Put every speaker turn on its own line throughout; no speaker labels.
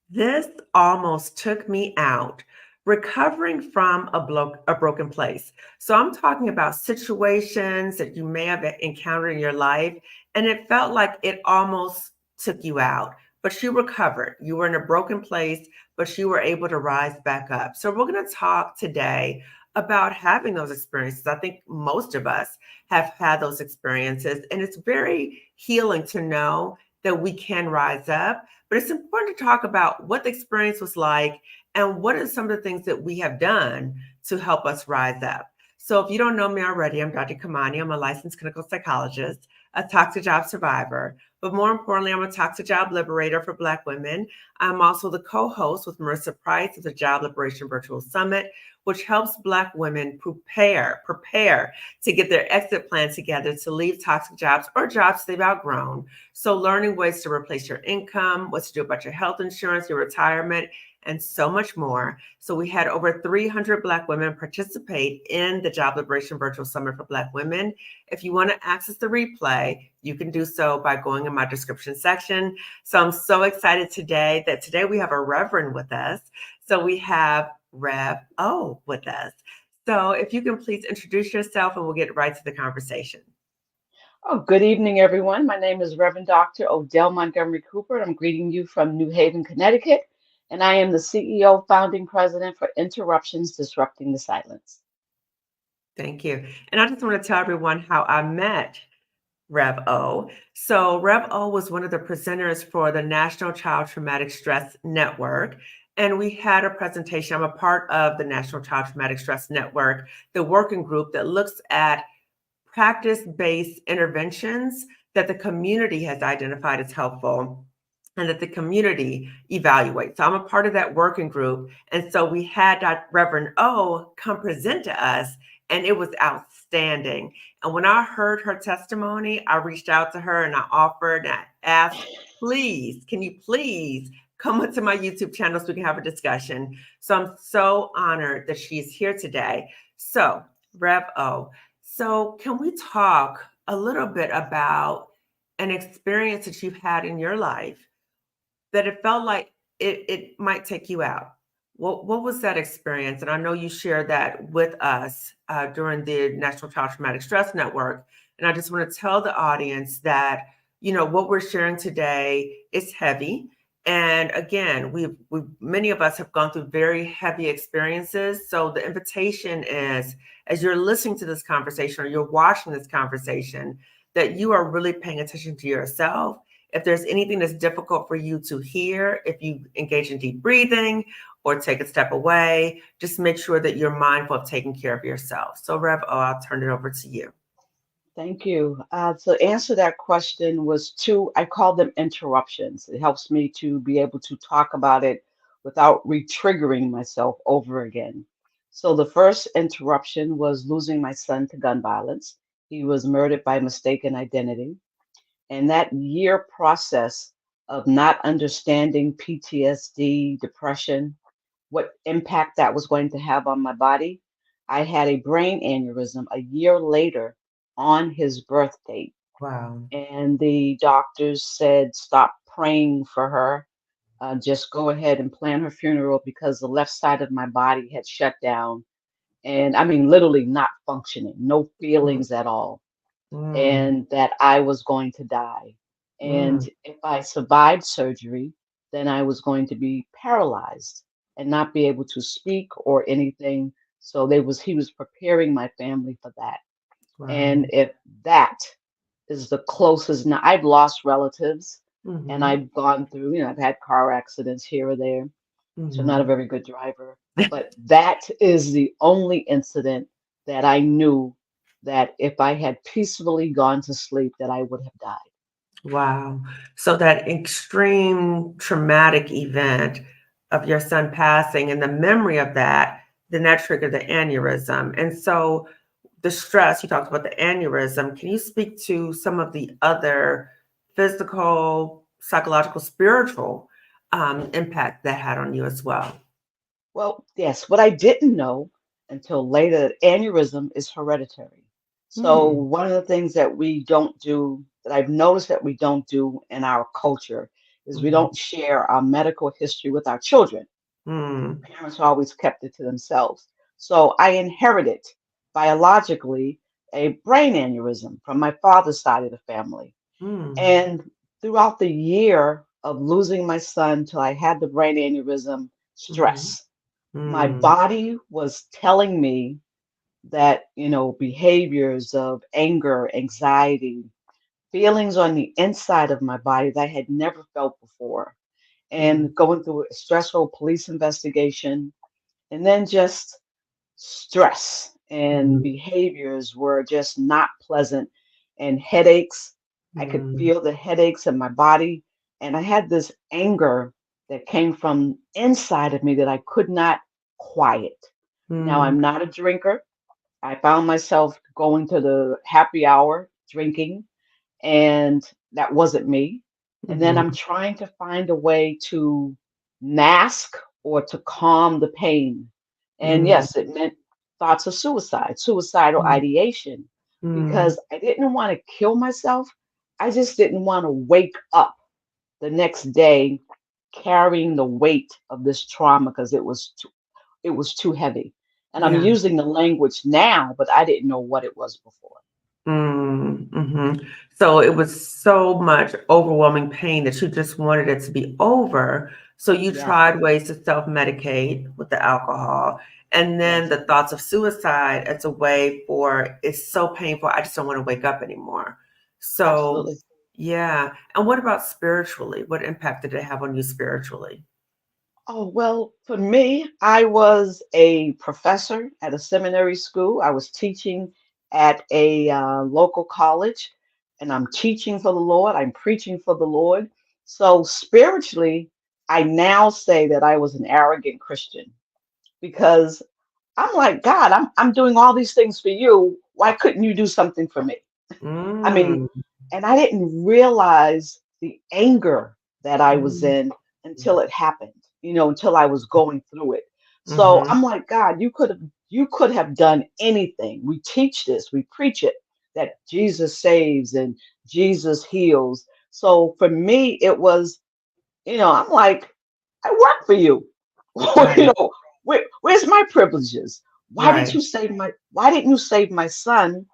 This almost took me out. Recovering from a broken place. So I'm talking about situations that you may have encountered in your life, and it felt like it almost took you out, but you recovered. You were in a broken place, but you were able to rise back up. So we're going to talk today about having those experiences. I think most of us have had those experiences, and it's very healing to know that we can rise up, but it's important to talk about what the experience was like and what are some of the things that we have done to help us rise up. So, if you don't know me already, I'm Dr. Kamani. I'm a licensed clinical psychologist, a toxic job survivor, but more importantly, I'm a toxic job liberator for Black women. I'm also the co host with Marissa Price of the Job Liberation Virtual Summit, which helps Black women prepare to get their exit plan together to leave toxic jobs or jobs they've outgrown. So, learning ways to replace your income, what to do about your health insurance, your retirement, and so much more. So, we had over 300 Black women participate in the Job Liberation Virtual Summit for Black women. If you want to access the replay, you can do so by going in my description section. So, I'm so excited today we have a reverend with us. So, we have Rev O with us. So, if you can please introduce yourself and we'll get right to the conversation.
Oh, good evening, everyone. My name is Reverend Dr. Odell Montgomery Cooper. I'm greeting you from New Haven, Connecticut, and I am the CEO, founding president for Interruptions, Disrupting the Silence.
Thank you. And I just want to tell everyone how I met Rev O. So, Rev O was one of the presenters for the National Child Traumatic Stress Network. And we had a presentation. I'm a part of the National Child Traumatic Stress Network, the working group that looks at practice based interventions that the community has identified as helpful and that the community evaluates. So I'm a part of that working group. And so we had Reverend O come present to us, and it was outstanding. And when I heard her testimony, I reached out to her and I offered and I asked, please, can you please come onto my YouTube channel so we can have a discussion? So I'm so honored that she's here today. So, Rev O, so can we talk a little bit about an experience that you've had in your life that it felt like it might take you out? What was that experience? And I know you shared that with us during the National Child Traumatic Stress Network. And I just want to tell the audience that, what we're sharing today is heavy. And again, we many of us have gone through very heavy experiences. So the invitation is, as you're listening to this conversation or you're watching this conversation, that you are really paying attention to yourself. If there's anything that's difficult for you to hear, if you engage in deep breathing or take a step away, just make sure that you're mindful of taking care of yourself. So, Rev O, I'll turn it over to you.
Thank you. To answer that question was two, I call them interruptions. It helps me to be able to talk about it without re-triggering myself over again. So the first interruption was losing my son to gun violence. He was murdered by mistaken identity. And that year process of not understanding PTSD, depression, what impact that was going to have on my body, I had a brain aneurysm a year later on his birth date.
Wow.
And the doctors said, stop praying for her. Just go ahead and plan her funeral because the left side of my body had shut down. And I mean, literally not functioning, no
Mm,
feelings at all,
mm,
and that I was going to die. And
mm.
if I survived surgery, then I was going to be paralyzed and not be able to speak or anything. So he was preparing my family for that. And
Wow.
if that is the closest, now I've lost relatives and
Mm-hmm.
I've gone through, I've had car accidents here or there. So not a
Mm-hmm.
very good driver. But that is the only incident that I knew that if I had peacefully gone to sleep, that I would have died.
Wow. So that extreme traumatic event of your son passing and the memory of that, then that triggered the aneurysm. And so the stress, you talked about the aneurysm. Can you speak to some of the other physical, psychological, spiritual impact that had on you as well?
Well, yes, what I didn't know until later, that aneurysm is hereditary. So one of the things that we don't do, that I've noticed that we don't do in our culture, is we
Mhm.
don't share our medical history with our children.
Mm.
Parents always kept it to themselves. So I inherited biologically a brain aneurysm from my father's side of the family.
Mm.
And throughout the year of losing my son till I had the brain aneurysm,
Mhm.
stress. My
Mm.
body was telling me that, behaviors of anger, anxiety, feelings on the inside of my body that I had never felt before.
Mhm.
And going through a stressful police investigation, and then just stress and
Mhm.
behaviors were just not pleasant, and headaches. I could
Mm.
feel the headaches in my body. And I had this anger that came from inside of me that I could not quiet. Now,
Mm.
I'm not a drinker. I found myself going to the happy hour drinking, and that wasn't me. And then I'm
Mhm.
trying to find a way to mask or to calm the pain. And
Mm.
yes, it meant thoughts of suicide, suicidal
Mm.
ideation,
Mm.
because I didn't want to kill myself. I just didn't want to wake up the next day carrying the weight of this trauma because it was too heavy. And I'm
Yeah.
using the language now, but I didn't know what it was before.
Mm. Mhm. So it was so much overwhelming pain that you just wanted it to be over. So you
Yes,
tried ways to self-medicate with the alcohol. And then
yes,
the thoughts of suicide, it's a way for it's so painful. I just don't want to wake up anymore. So,
absolutely.
yeah. And what about spiritually? What impact did it have on you spiritually?
Oh, well, for me, I was a professor at a seminary school. I was teaching at a local college, and I'm teaching for the Lord. I'm preaching for the Lord. So spiritually, I now say that I was an arrogant Christian because I'm like, God, I'm doing all these things for you. Why couldn't you do something for me? I mean,
Mm.
and I didn't realize the anger that I was
Mm.
in until it happened, until I was going through it. So
Mhm.
I'm like, God, you could have done anything. We teach this, we preach it, that Jesus saves and Jesus heals. So for me, it was, I'm like, I work for you. you
Right.
know, where's my privileges?
Right.
Why didn't you save my son?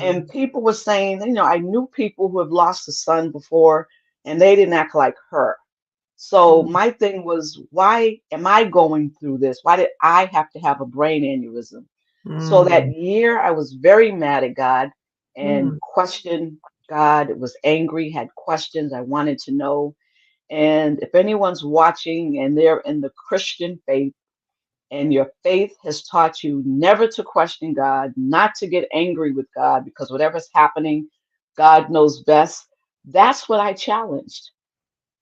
And
Mm.
people were saying, I knew people who have lost a son before and they didn't act like her. So
Mm.
my thing was, why am I going through this? Why did I have to have a brain aneurysm? So that
Mm.
year I was very mad at God and
Mm.
questioned God. It was angry, had questions I wanted to know. And if anyone's watching and they're in the Christian faith, and your faith has taught you never to question God, not to get angry with God because whatever's happening, God knows best. That's what I challenged.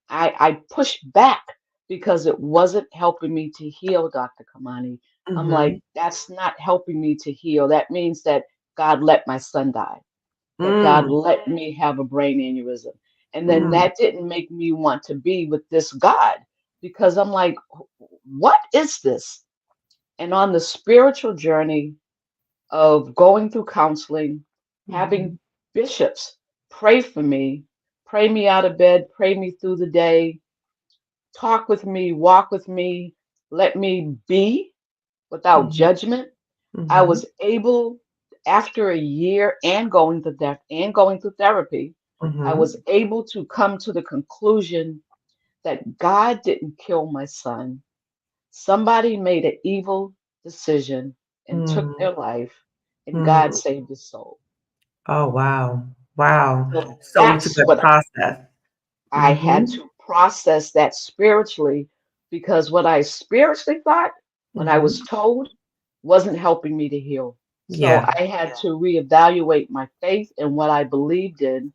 I pushed back because it wasn't helping me to heal, Dr. Kamani. I'm like,
Mhm.
that's not helping me to heal. That means that God let my son die, that God
Mm.
let me have a brain aneurysm. And then
Mm.
that didn't make me want to be with this God because I'm like, what is this? And on the spiritual journey of going through counseling, having
Mhm.
bishops pray for me, pray me out of bed, pray me through the day, talk with me, walk with me, let me be without
Mhm.
judgment. I
Mhm.
was able, after a year and going through that and going through therapy, I was
Mhm.
able to come to the conclusion that God didn't kill my son. Somebody made an evil decision and took
Mm.
their life, and God
Mm.
saved his soul.
Oh, wow. Wow.
So
So you took
that's
that
what
process.
I had
Mhm.
to process that spiritually because what I spiritually thought when I was
Mhm.
told wasn't helping me to heal. So
Yeah.
I had to reevaluate my faith and what I believed in.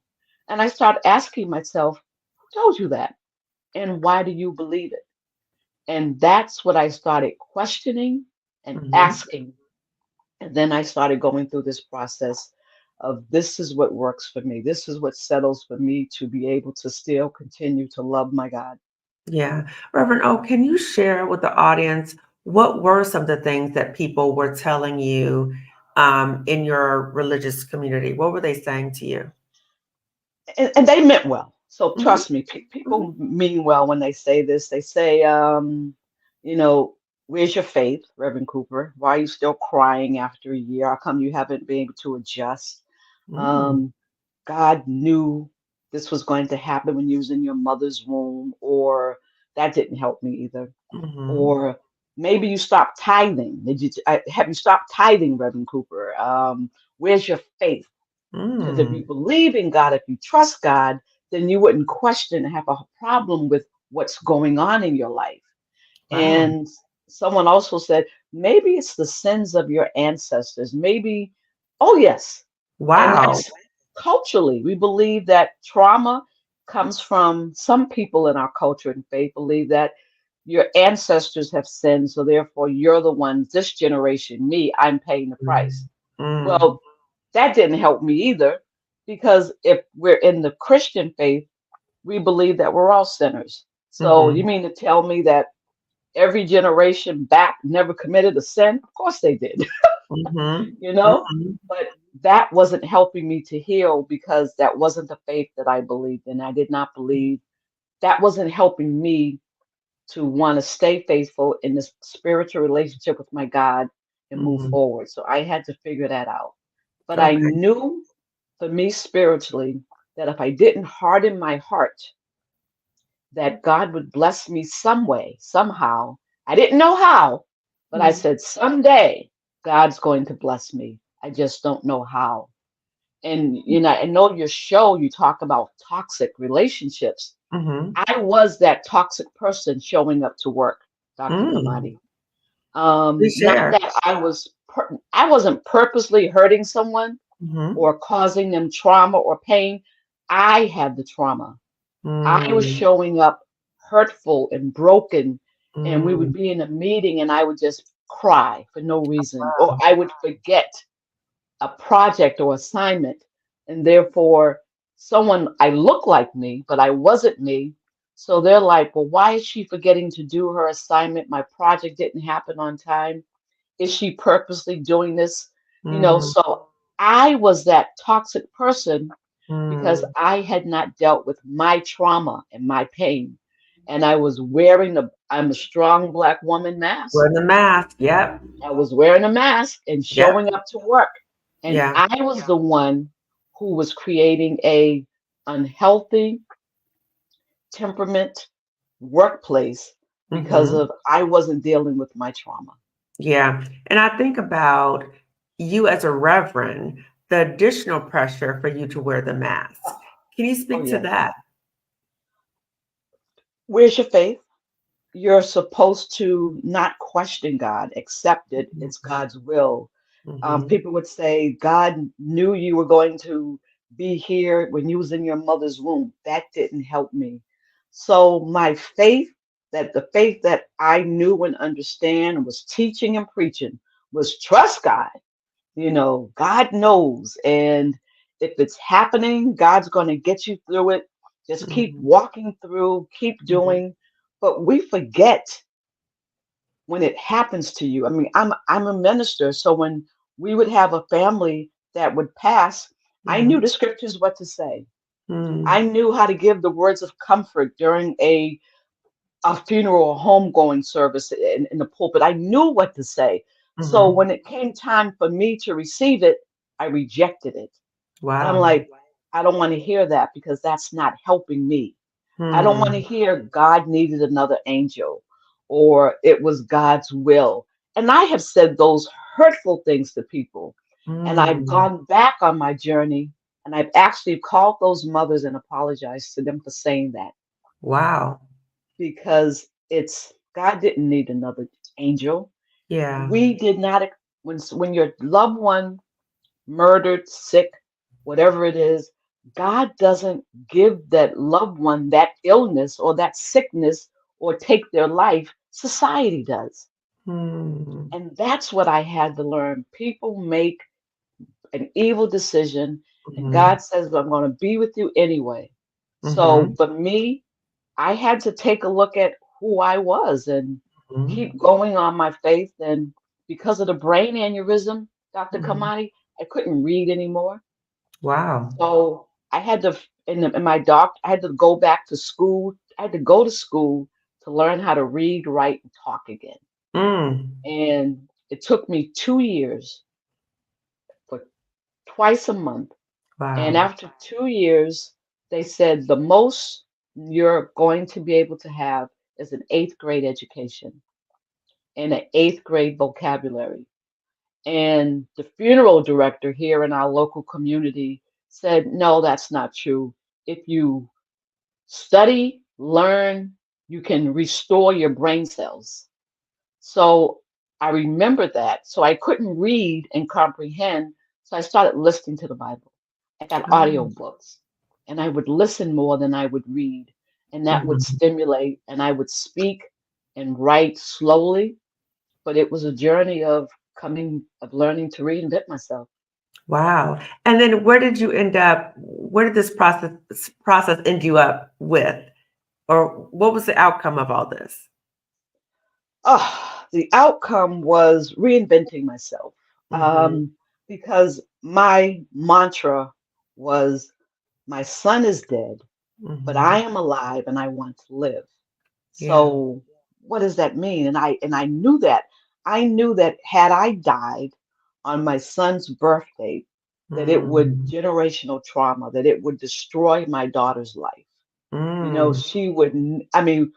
And I started asking myself, who told you that? And why do you believe it? And that's what I started questioning and
Mhm.
asking. And then I started going through this process of this is what works for me. This is what settles for me to be able to still continue to love my God.
Yeah. Reverend O, can you share with the audience what were some of the things that people were telling you in your religious community? What were they saying to you?
And they meant well. So
Mhm,
trust me,
mhm,
people mean well when they say this. They say, you know, where's your faith, Reverend Cooper? Why are you still crying after a year? How come you haven't been able to adjust?
mm,
Um, God knew this was going to happen when you was in your mother's womb, or that didn't help me either.
mhm,
Or maybe you stopped tithing. Have you stopped tithing, Reverend Cooper? Where's your faith? Because if you
mm.
believe in God, if you trust God, then you wouldn't question and have a problem with what's going on in your life.
Wow.
And someone also said, maybe it's the sins of your ancestors. Maybe, oh, yes. And
Wow.
that's culturally, we believe that trauma comes from some people in our culture and faith believe that your ancestors have sinned, so therefore you're the ones, this generation, me, I'm paying the price.
Mm, mm,
Well, that didn't help me either, because if we're in the Christian faith, we believe that we're all sinners. So you
mhm,
mean to tell me that every generation back never committed a sin? Of course they did,
mhm,
you know?
mhm,
But that wasn't helping me to heal because that wasn't the faith that I believed in. I did not believe that wasn't helping me to want to stay faithful in this spiritual relationship with my God and move
mhm.
forward. So I had to figure that out. But I
Okay.
knew for me spiritually that if I didn't harden my heart, that God would bless me some way, somehow. I didn't know how, but I
Mm,
said, someday God's going to bless me. I just don't know how. And, you know, I know your show, you talk about toxic relationships.
mhm,
I was that toxic person showing up to work, Dr.
mm.
Kamadi.
Please
Not
share.
that I wasn't purposely hurting someone
Mhm,
or causing them trauma or pain. I had the trauma. I was
mm,
showing up hurtful and broken, and we would
mm.
be in a meeting and I would just cry for no reason, or I would forget a project or assignment, and therefore someone I look like me, but I wasn't me. So they're like, well, why is she forgetting to do her assignment? My project didn't happen on time. Is she purposely doing this? You know,
Mm,
so I was that toxic person because
mm.
I had not dealt with my trauma and my pain. And I was wearing I'm a strong black woman mask.
Wear the mask. Yep.
I was wearing a mask and
Yep.
showing up to work. And
Yeah.
I was the one who was creating a unhealthy temperament workplace because
Mhm.
of I wasn't dealing with my trauma.
Yeah. And I think about you as a reverend, the additional pressure for you to wear the mask. Can you
Oh
speak to
yes.
that?
Where's your faith? You're supposed to not question God, accept it. It's
Mhm,
God's will.
mhm,
People would say God knew you were going to be here when you was in your mother's womb. That didn't help me. So my faith, that the faith that I knew and understand and was teaching and preaching was trust God. You know, God knows. And if it's happening, God's going to get you through it. Just keep
mhm,
walking through, keep
mhm,
doing. But we forget when it happens to you. I mean, I'm a minister, so when we would have a family that would pass, I knew
mhm,
the scriptures what to say. I
mm,
knew how to give the words of comfort during a funeral or homegoing service in the pulpit. I knew what to say. So
mhm.
when it came time for me to receive it, I rejected it. And I'm
Wow.
like, I don't want to hear that because that's not helping me. I don't want to
Hmm.
hear God needed another angel or it was God's will. And I have said those hurtful things to people. And I've
Mm.
gone back on my journey and I've actually called those mothers and apologized to them for saying that
Wow.
because it's God didn't need another angel.
Yeah.
We did not, when your loved one murdered, sick, whatever it is, God doesn't give that loved one that illness or that sickness or take their life. Society does.
Hmm.
And that's what I had to learn. People make an evil decision, and
Mhm,
God says, I'm going to be with you anyway. So
mhm,
for me, I had to take a look at who I was and keep
mhm,
going on my faith. And because of the brain aneurysm, Dr.
mhm.
Kamani, I couldn't read anymore.
Wow.
So I had to in my doc I had to go back to school. I had to go to school to learn how to read, write, and talk again.
Mm.
And it took me 2 years for twice a month. And
Wow.
after 2 years, they said the most you're going to be able to have is an eighth grade education and an eighth grade vocabulary. And the funeral director here in our local community said, no, that's not true. If you study, learn, you can restore your brain cells. So I remember that. So I couldn't read and comprehend. So I started listening to the Bible. I got audio
Oh.
books and I would listen more than I would read. And that would
Mhm.
stimulate, and I would speak and write slowly. But it was a journey of learning to reinvent myself.
Wow. And then where did you end up? Where did this process end you up with? Or what was the outcome of all this?
Oh, the outcome was reinventing myself,
Mhm.
because my mantra was my son is dead, but I
Mhm.
am alive and I want to live.
Yeah.
So what does that mean? And I knew that. I knew that had I died on my son's birthday, that it would
Mm.
generational trauma, that it would destroy my daughter's life.
Mm.
She wouldn't, I mean,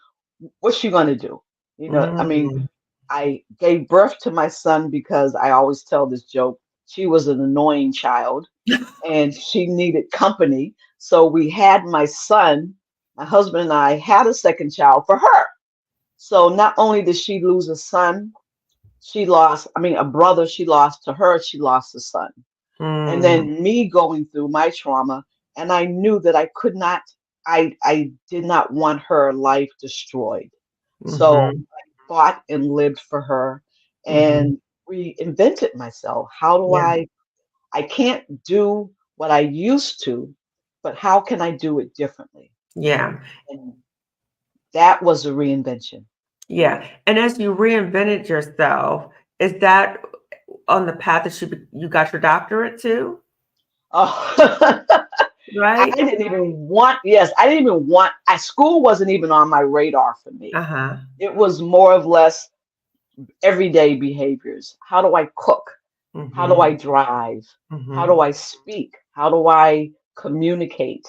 what's she gonna do? I mean,
Mm.
I gave birth to my son because I always tell this joke. She was an annoying child and she needed company. So we had my son, my husband and I had a second child for her. So not only did she lose a son, she lost, I mean, a brother she lost to her, she lost a son. And
Mm.
then me going through my trauma, and I knew that I could not, I did not want her life destroyed. So
Mhm.
I fought and lived for her
Mhm.
and reinvented myself. How do
Yeah.
I can't do what I used to, but how can I do it differently?
Yeah.
And that was a reinvention.
Yeah. And as you reinvented yourself, is that on the path that you got your doctorate too?
Oh, I
Right?
didn't even want, yes, I didn't even want, school wasn't even on my radar for me.
Uh-huh.
It was more or less everyday behaviors. How do I cook? How do I
Mhm.
drive? How do
Mhm.
I speak? How do I communicate?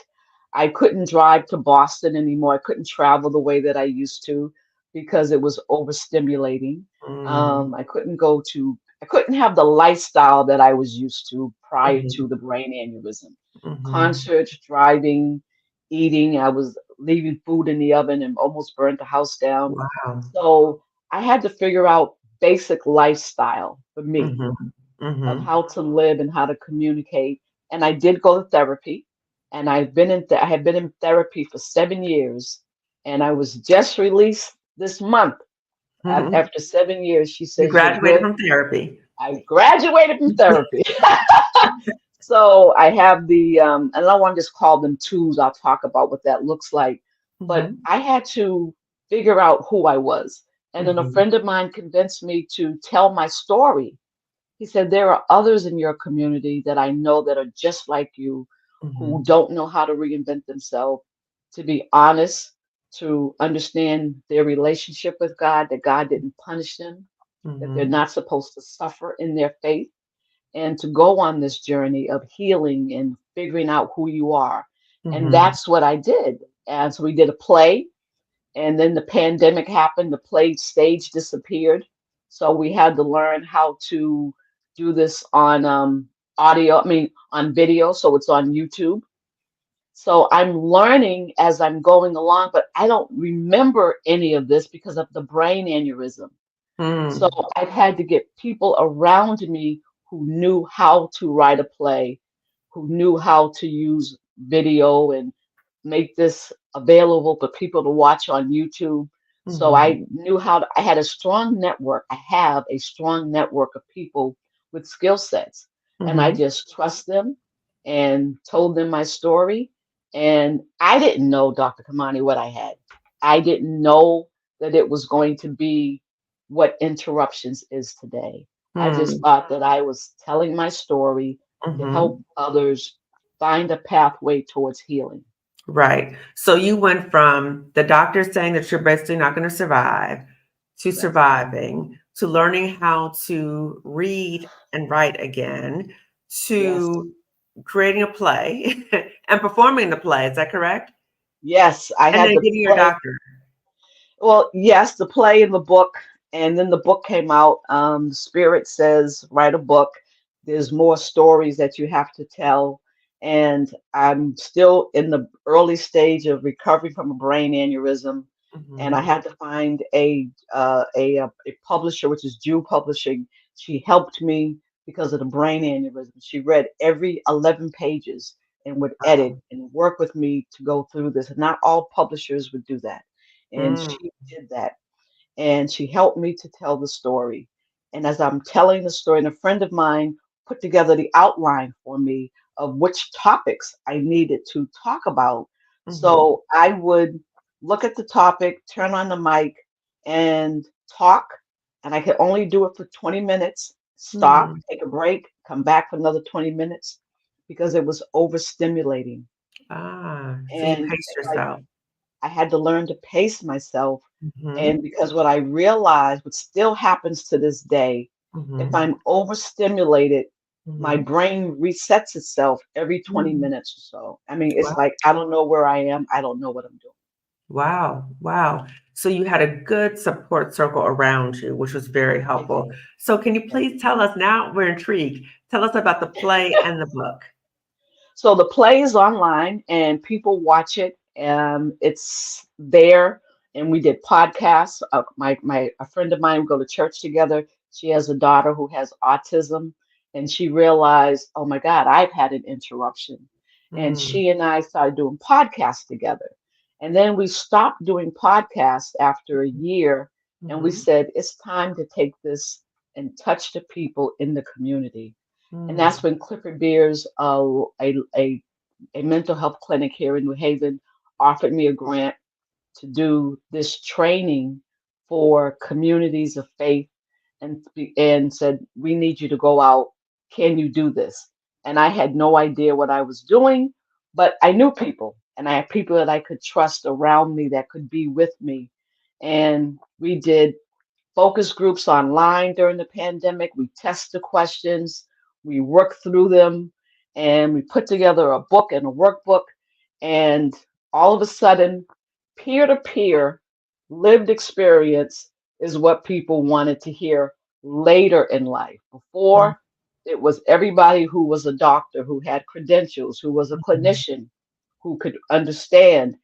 I couldn't drive to Boston anymore. I couldn't travel the way that I used to because it was overstimulating.
Mm.
I couldn't have the lifestyle that I was used to prior
Mhm.
to the brain aneurysm.
Mhm.
Concerts, driving, eating. I was leaving food in the oven and almost burnt the house down.
Wow.
So I had to figure out basic lifestyle for me
Mhm.
of
Mhm.
how to live and how to communicate. And I did go to therapy, and I had been in therapy for 7 years, and I was just released this month.
Mhm.
After 7 years, she
You
says, "You're
graduated
good."
from therapy.
I graduated from therapy. So I have and I don't want to just call them tools. I'll talk about what that looks like. But
Mhm.
I had to figure out who I was. And then a
Mhm.
friend of mine convinced me to tell my story. He said, there are others in your community that I know that are just like you, who
Mhm.
don't know how to reinvent themselves, to be honest, to understand their relationship with God, that God didn't punish them, that they're
Mhm.
not supposed to suffer in their faith, and to go on this journey of healing and figuring out who you are. And
Mhm.
that's what I did. And so we did a play, and then the pandemic happened, the play stage disappeared. So we had to learn how to do this on on video. So it's on YouTube. So I'm learning as I'm going along, but I don't remember any of this because of the brain aneurysm. So
Mm.
I've had to get people around me who knew how to write a play, who knew how to use video and make this available for people to watch on YouTube. So
Mhm.
I knew I had a strong network. I have a strong network of people with skill sets. And I
Mhm.
just trust them and told them my story. And I didn't know, Dr. Kamani, what I had. I didn't know that it was going to be what Interruptions is today. I just
Mm.
thought that I was telling my story to help
Mhm.
others find a pathway towards healing.
Right. So you went from the doctor saying that you're basically not going to survive to
Yes.
surviving to learning how to read and write again
Yes.
to creating a play and performing the play. Is that correct?
Yes. I
And
had
then
to
getting your
play.
doctor.
Well, yes, the play in the book, and then the book came out. Spirit says, write a book. There's more stories that you have to tell. And I'm still in the early stage of recovering from a brain aneurysm. And I
Hmm.
had to find a publisher, which is Jew Publishing. She helped me because of the brain aneurysm. She read every 11 pages and would edit
Wow.
and work with me to go through this. And not all publishers would do that, and
Mm,
she did that, and she helped me to tell the story. And as I'm telling the story, and a friend of mine put together the outline for me of which topics I needed to talk about.
mhm,
So I would look at the topic, turn on the mic, and talk. And I could only do it for 20 minutes, stop,
mm.
take a break, come back for another 20 minutes because it was overstimulating.
So you
And
paced
like
yourself.
I had to learn to pace myself.
Hmm.
And because what I realized, what still happens to this day, if
Hmm.
I'm overstimulated, my
Hmm.
brain resets itself every 20
Mm.
minutes or so. I mean, it's
Wow.
like I don't know where I am. I don't know what I'm doing.
Wow. Wow. So you had a good support circle around you, which was very
I
helpful.
did.
So can you
Yes.
please tell us now? We're intrigued. Tell us about the play and the book.
So the play is online and people watch it. It's there, and we did podcasts. My a friend of mine, we go to church together. She has a daughter who has autism, and she realized, oh my God, I've had an interruption, and
Mm,
she and I started doing podcasts together. And then we stopped doing podcasts after a year, and we
mhm,
said it's time to take this and touch the people in the community. And that's
mm,
when Clifford Beers, a mental health clinic here in New Haven, offered me a grant to do this training for communities of faith, and said, we need you to go out. Can you do this? And I had no idea what I was doing, but I knew people, and I had people that I could trust around me that could be with me. And we did focus groups online during the pandemic. We test the questions, we work through them, and we put together a book and a workbook. And all of a sudden, peer to peer lived experience is what people wanted to hear later in life.
mm,
Before, it was everybody who was a doctor, who had credentials, who was a
mhm,
clinician, who could understand.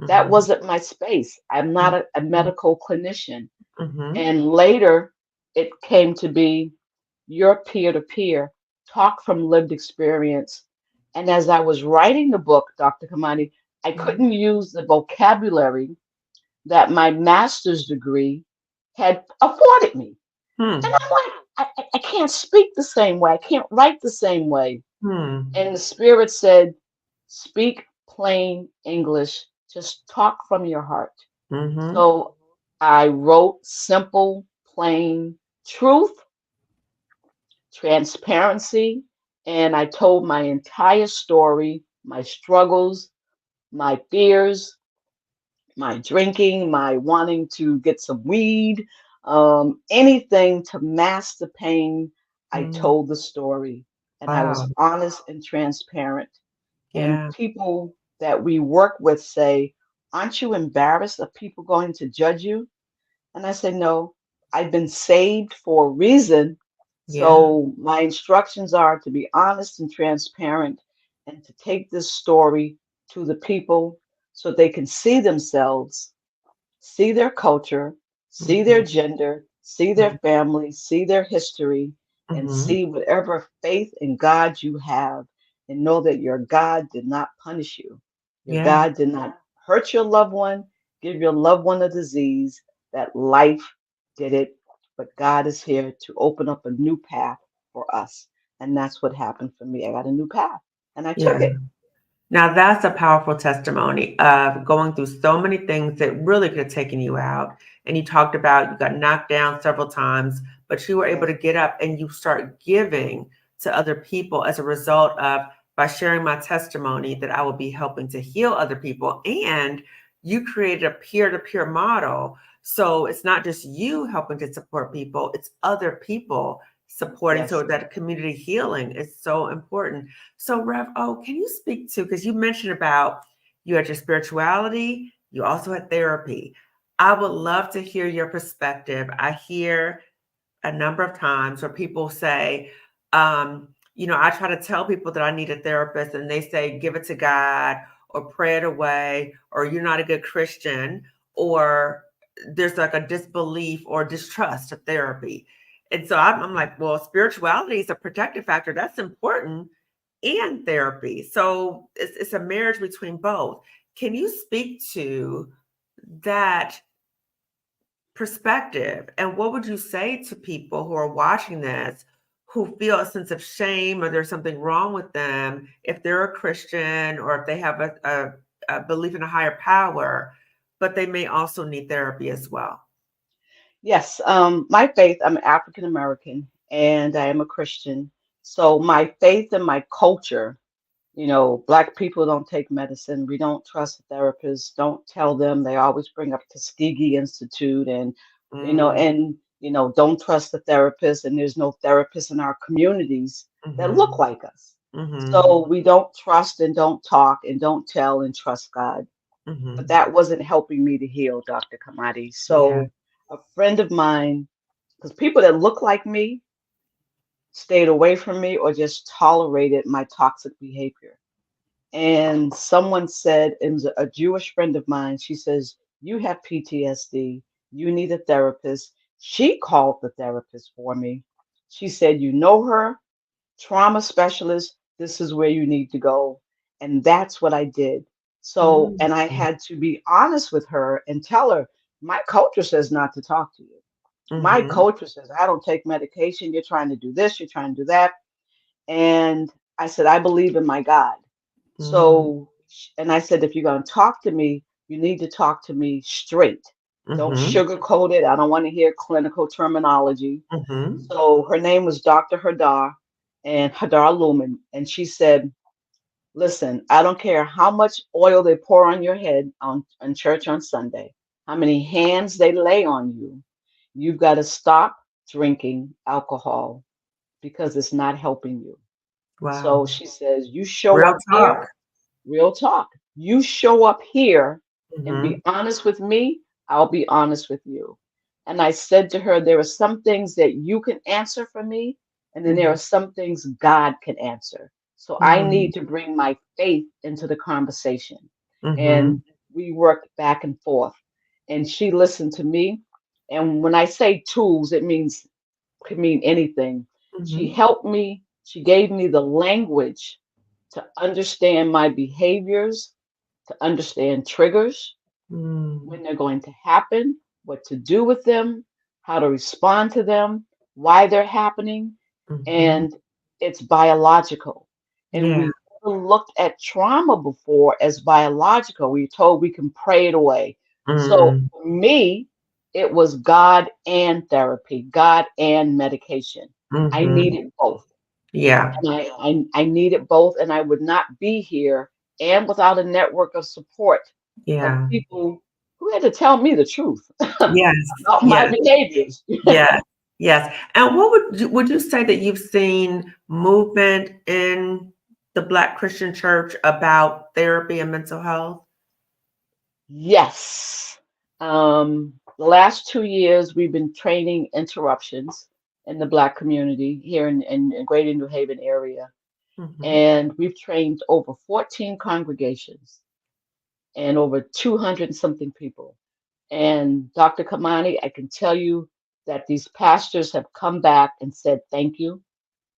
That
mhm,
wasn't my space. I'm not a
mhm,
medical clinician.
mhm,
And later, it came to be your peer to peer, talk from lived experience. And as I was writing the book, Dr. Kamani, I
mhm,
couldn't use the vocabulary that my master's degree had afforded me. And
hmm,
I'm like, I can't speak the same way. I can't write the same way.
hmm,
And the spirit said, speak plain English, just talk from your heart.
mhm,
So I wrote simple, plain truth, transparency, and I told my entire story, my struggles, my fears, my drinking, my wanting to get some weed, anything to mask the pain. I
mm.
told the story, and I was
Wow.
honest and transparent. And
Yeah.
people that we work with say, aren't you embarrassed of people going to judge you? And I said, no, I've been saved for a reason.
Yeah.
So my instructions are to be honest and transparent and to take this story to the people so they can see themselves, see their culture, see their
Mhm,
gender, see their
mhm,
family, see their history, and
mhm.
see whatever faith in God you have, and know that your God did not punish you. Your
Yeah.
God did not hurt your loved one, give your loved one a disease, that life did it, but God is here to open up a new path for us. And that's what happened for me. I got a new path and I took
Yeah.
it.
Now that's a powerful testimony of going through so many things that really could have taken you out. And you talked about you got knocked down several times, but you were able
Yes,
to get up and you start giving to other people as a result of by sharing my testimony that I will be helping to heal other people. And you created a peer to peer model. So it's not just you helping to support people, it's other people supporting. So
Yes.
that community healing is so important. So, Rev O, can you speak to, because you mentioned about you had your spirituality, you also had therapy. I would love to hear your perspective. I hear a number of times where people say, I try to tell people that I need a therapist, and they say, give it to God or pray it away, or you're not a good Christian, or there's like a disbelief or distrust of therapy. And so I'm like, well, spirituality is a protective factor. That's important, and therapy. So it's a marriage between both. Can you speak to that perspective? And what would you say to people who are watching this who feel a sense of shame or there's something wrong with them if they're a Christian or if they have a belief in a higher power, but they may also need therapy as well?
Yes. My faith, I'm African American and I am a Christian. So my faith and my culture, Black people don't take medicine. We don't trust therapists. Don't tell them. They always bring up Tuskegee Institute and,
Mm,
don't trust the therapist. And there's no therapists in our communities that look
mhm,
like us.
mhm,
So we don't trust and don't talk and don't tell and trust God. But
mhm.
that wasn't helping me to heal, Dr. Kamadi.
Yeah.
So a friend of mine, because people that look like me stayed away from me or just tolerated my toxic behavior. And someone said, it was a Jewish friend of mine, she says, you have PTSD, you need a therapist. She called the therapist for me. She said, you know her, trauma specialist, this is where you need to go. And that's what I did. So,
Mm,
and I had to be honest with her and tell her, my culture says not to talk to you. My
mhm,
culture says, I don't take medication. You're trying to do this, you're trying to do that. And I said, I believe in my God.
mm,
So, and I said, if you're going to talk to me, you need to talk to me straight. Don't
mhm,
sugarcoat it. I don't want to hear clinical terminology.
mhm,
So her name was Dr. Hadar and Hadar Lumen. And she said, listen, I don't care how much oil they pour on your head on church on Sunday, how many hands they lay on you. You've got to stop drinking alcohol because it's not helping you. So
wow.
she says, you show
Real
up here.
talk.
Real talk. You show up here and
Mhm,
be honest with me, I'll be honest with you. And I said to her, there are some things that you can answer for me, and then there are
mhm,
some things God can answer. So I
mhm,
need to bring my faith into the conversation.
mhm,
And we worked back and forth. And she listened to me. And when I say tools, it means could mean anything. She
mhm,
helped me, she gave me the language to understand my behaviors, to understand triggers,
mm,
when they're going to happen, what to do with them, how to respond to them, why they're happening,
mhm.
and it's biological. And
Yeah.
we never looked at trauma before as biological. We were told we can pray it away. So
Mm,
for me, it was God and therapy, God and medication. I
mhm.
needed both.
Yeah,
And I needed both, and I would not be here and without a network of support of
yeah.
people who had to tell me the truth
Yes,
about my
yes,
behaviors.
yes, yes. And what would you say that you've seen movement in the Black Christian church about therapy and mental health?
Yes. The last 2 years, we've been training interruptions in the Black community here in Greater New Haven area.
Mhm.
And we've trained over 14 congregations and over 200 and something people. And Dr. Kamani, I can tell you that these pastors have come back and said thank you.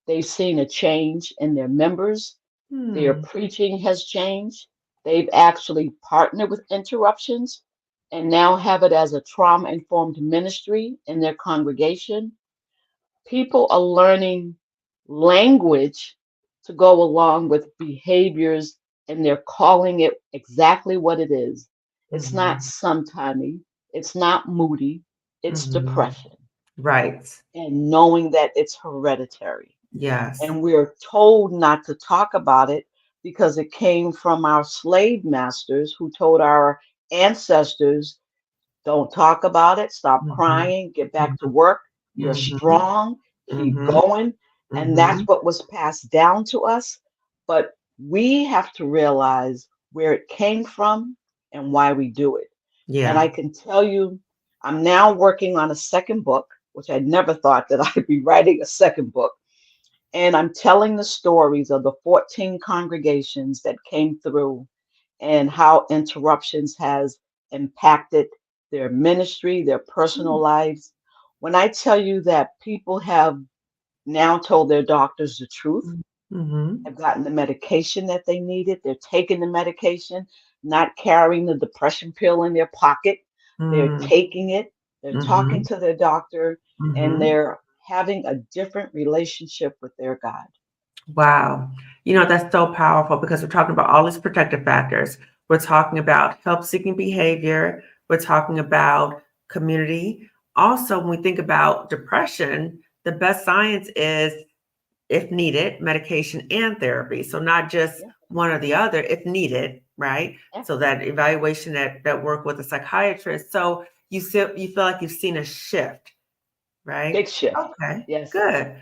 They've seen a change in their members. Their
Hmm.
preaching has changed. They've actually partnered with Interruptions and now have it as a trauma informed ministry in their congregation. People are learning language to go along with behaviors and they're calling it exactly what it is. It's not
Mhm.
sometimey, it's not moody, it's
Mhm.
depression,
Right.
and knowing that it's hereditary.
Yes.
And we're told not to talk about it, because it came from our slave masters who told our ancestors, don't talk about it. Stop
Mhm.
crying. Get back to
Mhm.
work. You're
Mhm.
strong. Keep
Mhm.
going. And that's
Mhm.
what was passed down to us. But we have to realize where it came from and why we do it. And
Yeah.
I can tell you, I'm now working on a second book, which I never thought that I'd be writing a second book. And I'm telling the stories of the 14 congregations that came through and how interruptions has impacted their ministry, their personal
Mm.
lives. When I tell you that people have now told their doctors the truth,
Mm. Mhm.
have gotten the medication that they needed, they're taking the medication, not carrying the depression pill in their pocket, they're
Mm.
taking it, they're talking
Mhm.
to their doctor, and
Mhm.
they're having a different relationship with their God.
Wow. That's so powerful because we're talking about all these protective factors. We're talking about help-seeking behavior. We're talking about community. Also, when we think about depression, the best science is, if needed, medication and therapy. So not just
Yeah,
one or the other, if needed, right?
yeah.
So that evaluation, that work with a psychiatrist. So you feel like you've seen a shift, right?
Big shift.
Okay,
Yes.
good.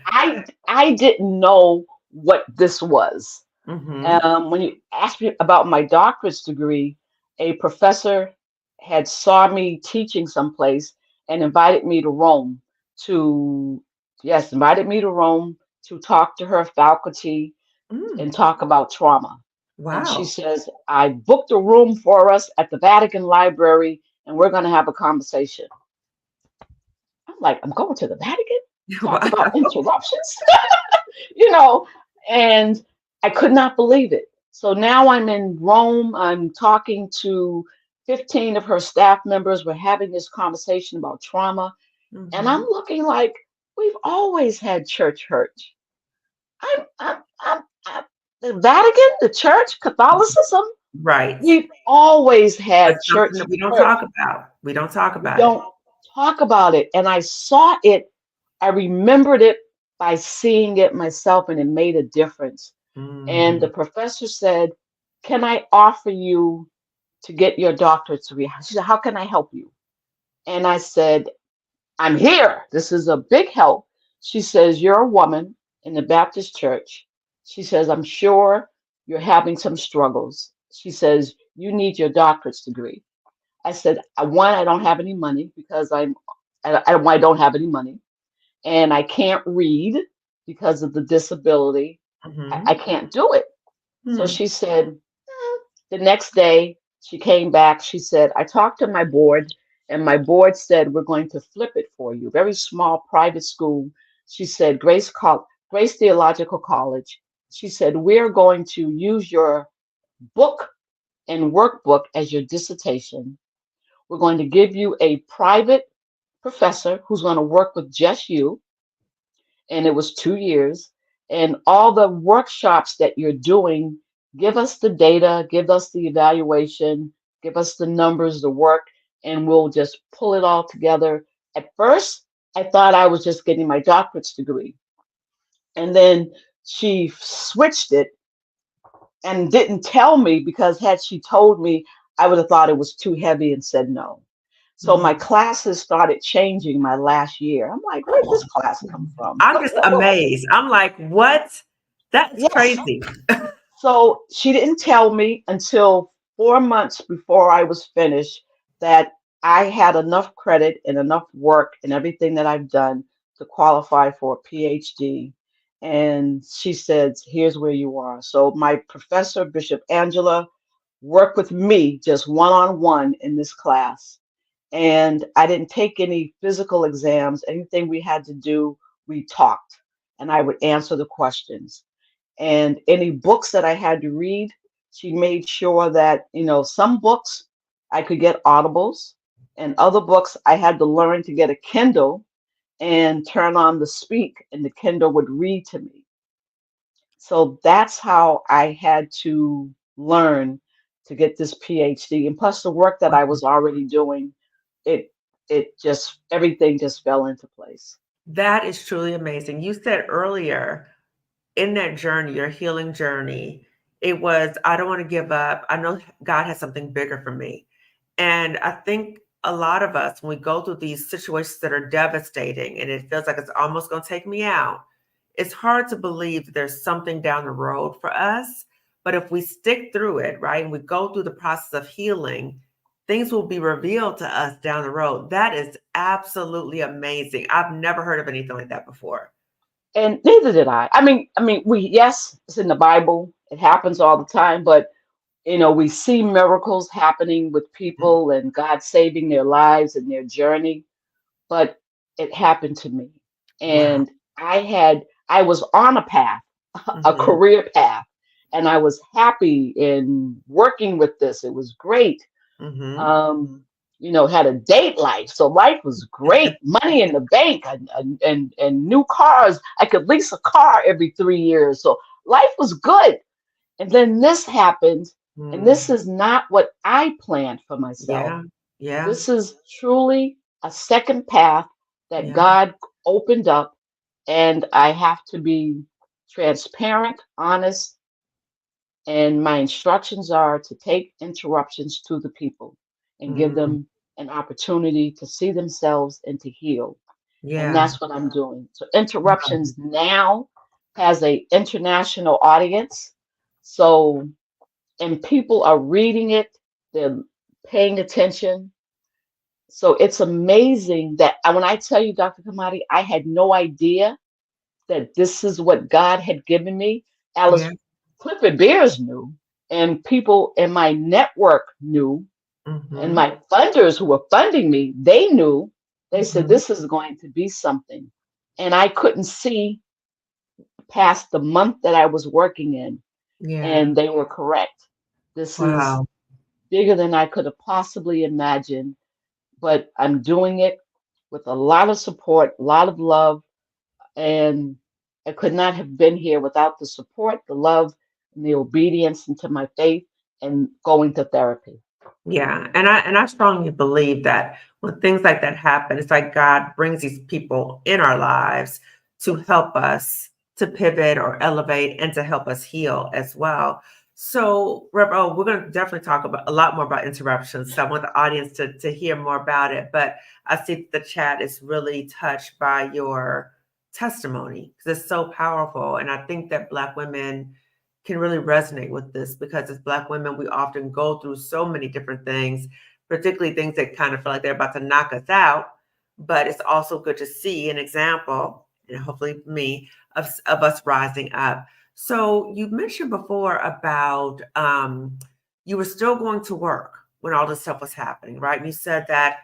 I didn't know what this was.
Mm-hmm.
When you asked me about my doctorate's degree, a professor had saw me teaching someplace and invited me to Rome to, yes, invited me to Rome to talk to her faculty
Mm,
and talk about trauma. And she
wow.
says, I booked a room for us at the Vatican Library and we're going to have a conversation. I'm like, I'm going to the Vatican? Talk
Wow.
about interruptions? you know, and I could not believe it. So now I'm in Rome. I'm talking to 15 of her staff members. We're having this conversation about trauma. And I'm
Mm-hmm.
looking like we've always had church hurt. I'm the Vatican, the church, Catholicism,
Right.
we've always had
That's something
church
that we don't
hurt.
talk about. We don't talk
We
about it.
don't talk about it. And I saw it, I remembered it by seeing it myself, and it made a difference. And the
Mm.
professor said, can I offer you to get your doctorate degree? She said, how can I help you? And I said, I'm here. This is a big help. She says, you're a woman in the Baptist church. She says, I'm sure you're having some struggles. She says, you need your doctorate's degree. I said, one, I don't have any money because I don't have any money, and I can't read because of the disability. I
Mm-hmm.
can't do it. So
Hmm.
she said, the next day she came back. She said, I talked to my board, and my board said, we're going to flip it for you. Very small private school. She said, Grace Theological College. She said, we're going to use your book and workbook as your dissertation. We're going to give you a private professor who's going to work with just you, and it was 2 years. And all the workshops that you're doing, give us the data, give us the evaluation, give us the numbers, the work, and we'll just pull it all together. At first, I thought I was just getting my doctorate's degree. And then she switched it and didn't tell me, because had she told me, I would have thought it was too heavy and said no. So my
Mm.
classes started changing my last year. I'm like, where'd this class come from?
I'm just amazed. I'm like, what? That's
Yes.
crazy.
So she didn't tell me until 4 months before I was finished that I had enough credit and enough work and everything that I've done to qualify for a PhD. And she said, here's where you are. So my professor, Bishop Angela, worked with me just one on one in this class. And I didn't take any physical exams. Anything we had to do, we talked, and I would answer the questions. And any books that I had to read, she made sure that, some books I could get audibles, and other books I had to learn to get a Kindle and turn on the speak, and the Kindle would read to me. So that's how I had to learn to get this PhD. And plus the work that I was already doing, it it just everything just fell into place.
That is truly amazing. You said earlier, in that journey, your healing journey, It was, I don't want to give up. I know God has something bigger for me. And I think a lot of us, when we go through these situations that are devastating and it feels like it's almost going to take me out, it's hard to believe that there's something down the road for us. But if we stick through it, right, and we go through the process of healing, things will be revealed to us down the road. That is absolutely amazing. I've never heard of anything like that before.
And neither did I. We yes, it's in the Bible. It happens all the time, but we see miracles happening with
Mhm.
people and God saving their lives and their journey, but it happened to me.
Wow.
And I was on a path, a
Hmm.
career path, and I was happy in working with this. It was great.
Hmm.
Um, had a date life, so life was great. Money in the bank and new cars. I could lease a car every 3 years, so life was good. And then this happened, and this
Mm.
is not what I planned for myself.
Yeah. Yeah.
This is truly a second path that
Yeah.
God opened up, and I have to be transparent, honest, and my instructions are to take interruptions to the people and give
Mm.
them an opportunity to see themselves and to heal. And
Yeah.
that's what I'm doing. So interruptions now has a international audience. So and people are reading it, they're paying attention. So it's amazing that when I tell you, Dr. Kamadi, I had no idea that this is what God had given me.
Yeah.
Alice Clifford Beers knew, and people in my network knew, and
Mhm.
my funders who were funding me, they knew. They said,
Mhm.
this is going to be something. And I couldn't see past the month that I was working in,
Yeah.
and they were correct. This is
Wow.
bigger than I could have possibly imagined, but I'm doing it with a lot of support, a lot of love, and I could not have been here without the support, the love, and the obedience into my faith and going to therapy.
Yeah, and I strongly believe that when things like that happen, it's like God brings these people in our lives to
Yes.
help us to pivot or elevate and to help us heal as well. So, Rev, we're going to definitely talk about a lot more about interruptions. So I want the audience to hear more about it. But I see the chat is really touched by your testimony because it's so powerful. And I think that Black women can really resonate with this because as Black women, we often go through so many different things, particularly things that kind of feel like they're about to knock us out. But it's also good to see an example, and hopefully me, of us rising up. So you mentioned before about you were still going to work when all this stuff was happening, right? And you said that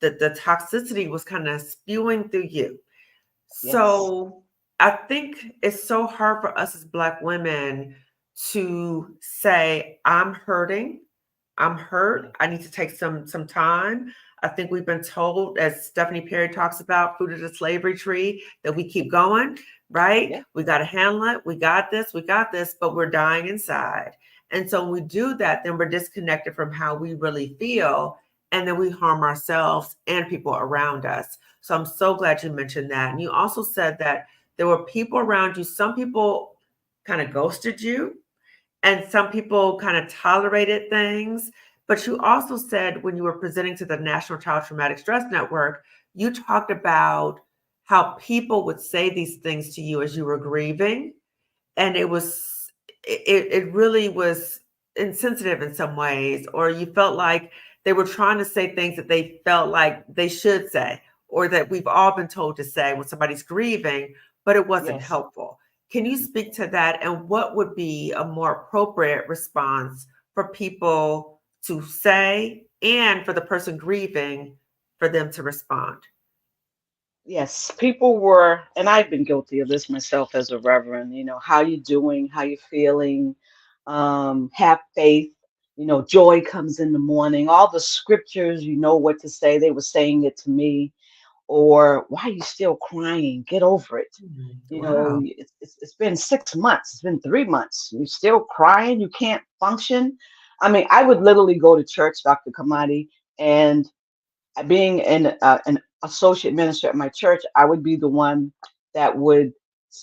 the toxicity was kind of spewing through you.
Yes.
So I think it's so hard for us as Black women to say, I'm hurting, I'm
Yeah.
hurt, I need to take some time. I think we've been told, as Stephanie Perry talks about, fruit of the slavery tree, that we keep going, right?
Yeah.
We got to handle it. We got this, but we're dying inside. And so when we do that, then we're disconnected from how we really feel. And then we harm ourselves and people around us. So I'm so glad you mentioned that. And you also said that there were people around you, some people kind of ghosted you, and some people kind of tolerated things. But you also said when you were presenting to the National Child Traumatic Stress Network, you talked about how people would say these things to you as you were grieving. And it really was insensitive in some ways, or you felt like they were trying to say things that they felt like they should say, or that we've all been told to say when somebody's grieving, but it wasn't
Yes.
helpful. Can you speak to that, and what would be a more appropriate response for people to say and for the person grieving for them to respond?
Yes. People were, and I've been guilty of this myself as a reverend, how you doing, how you feeling, have faith, joy comes in the morning, all the scriptures, you know what to say. They were saying it to me. Or why are you still crying? Get over it.
Wow.
It's been 6 months. It's been 3 months. You're still crying. You can't function. I mean, I would literally go to church, Dr. Kamadi, and being an associate minister at my church, I would be the one that would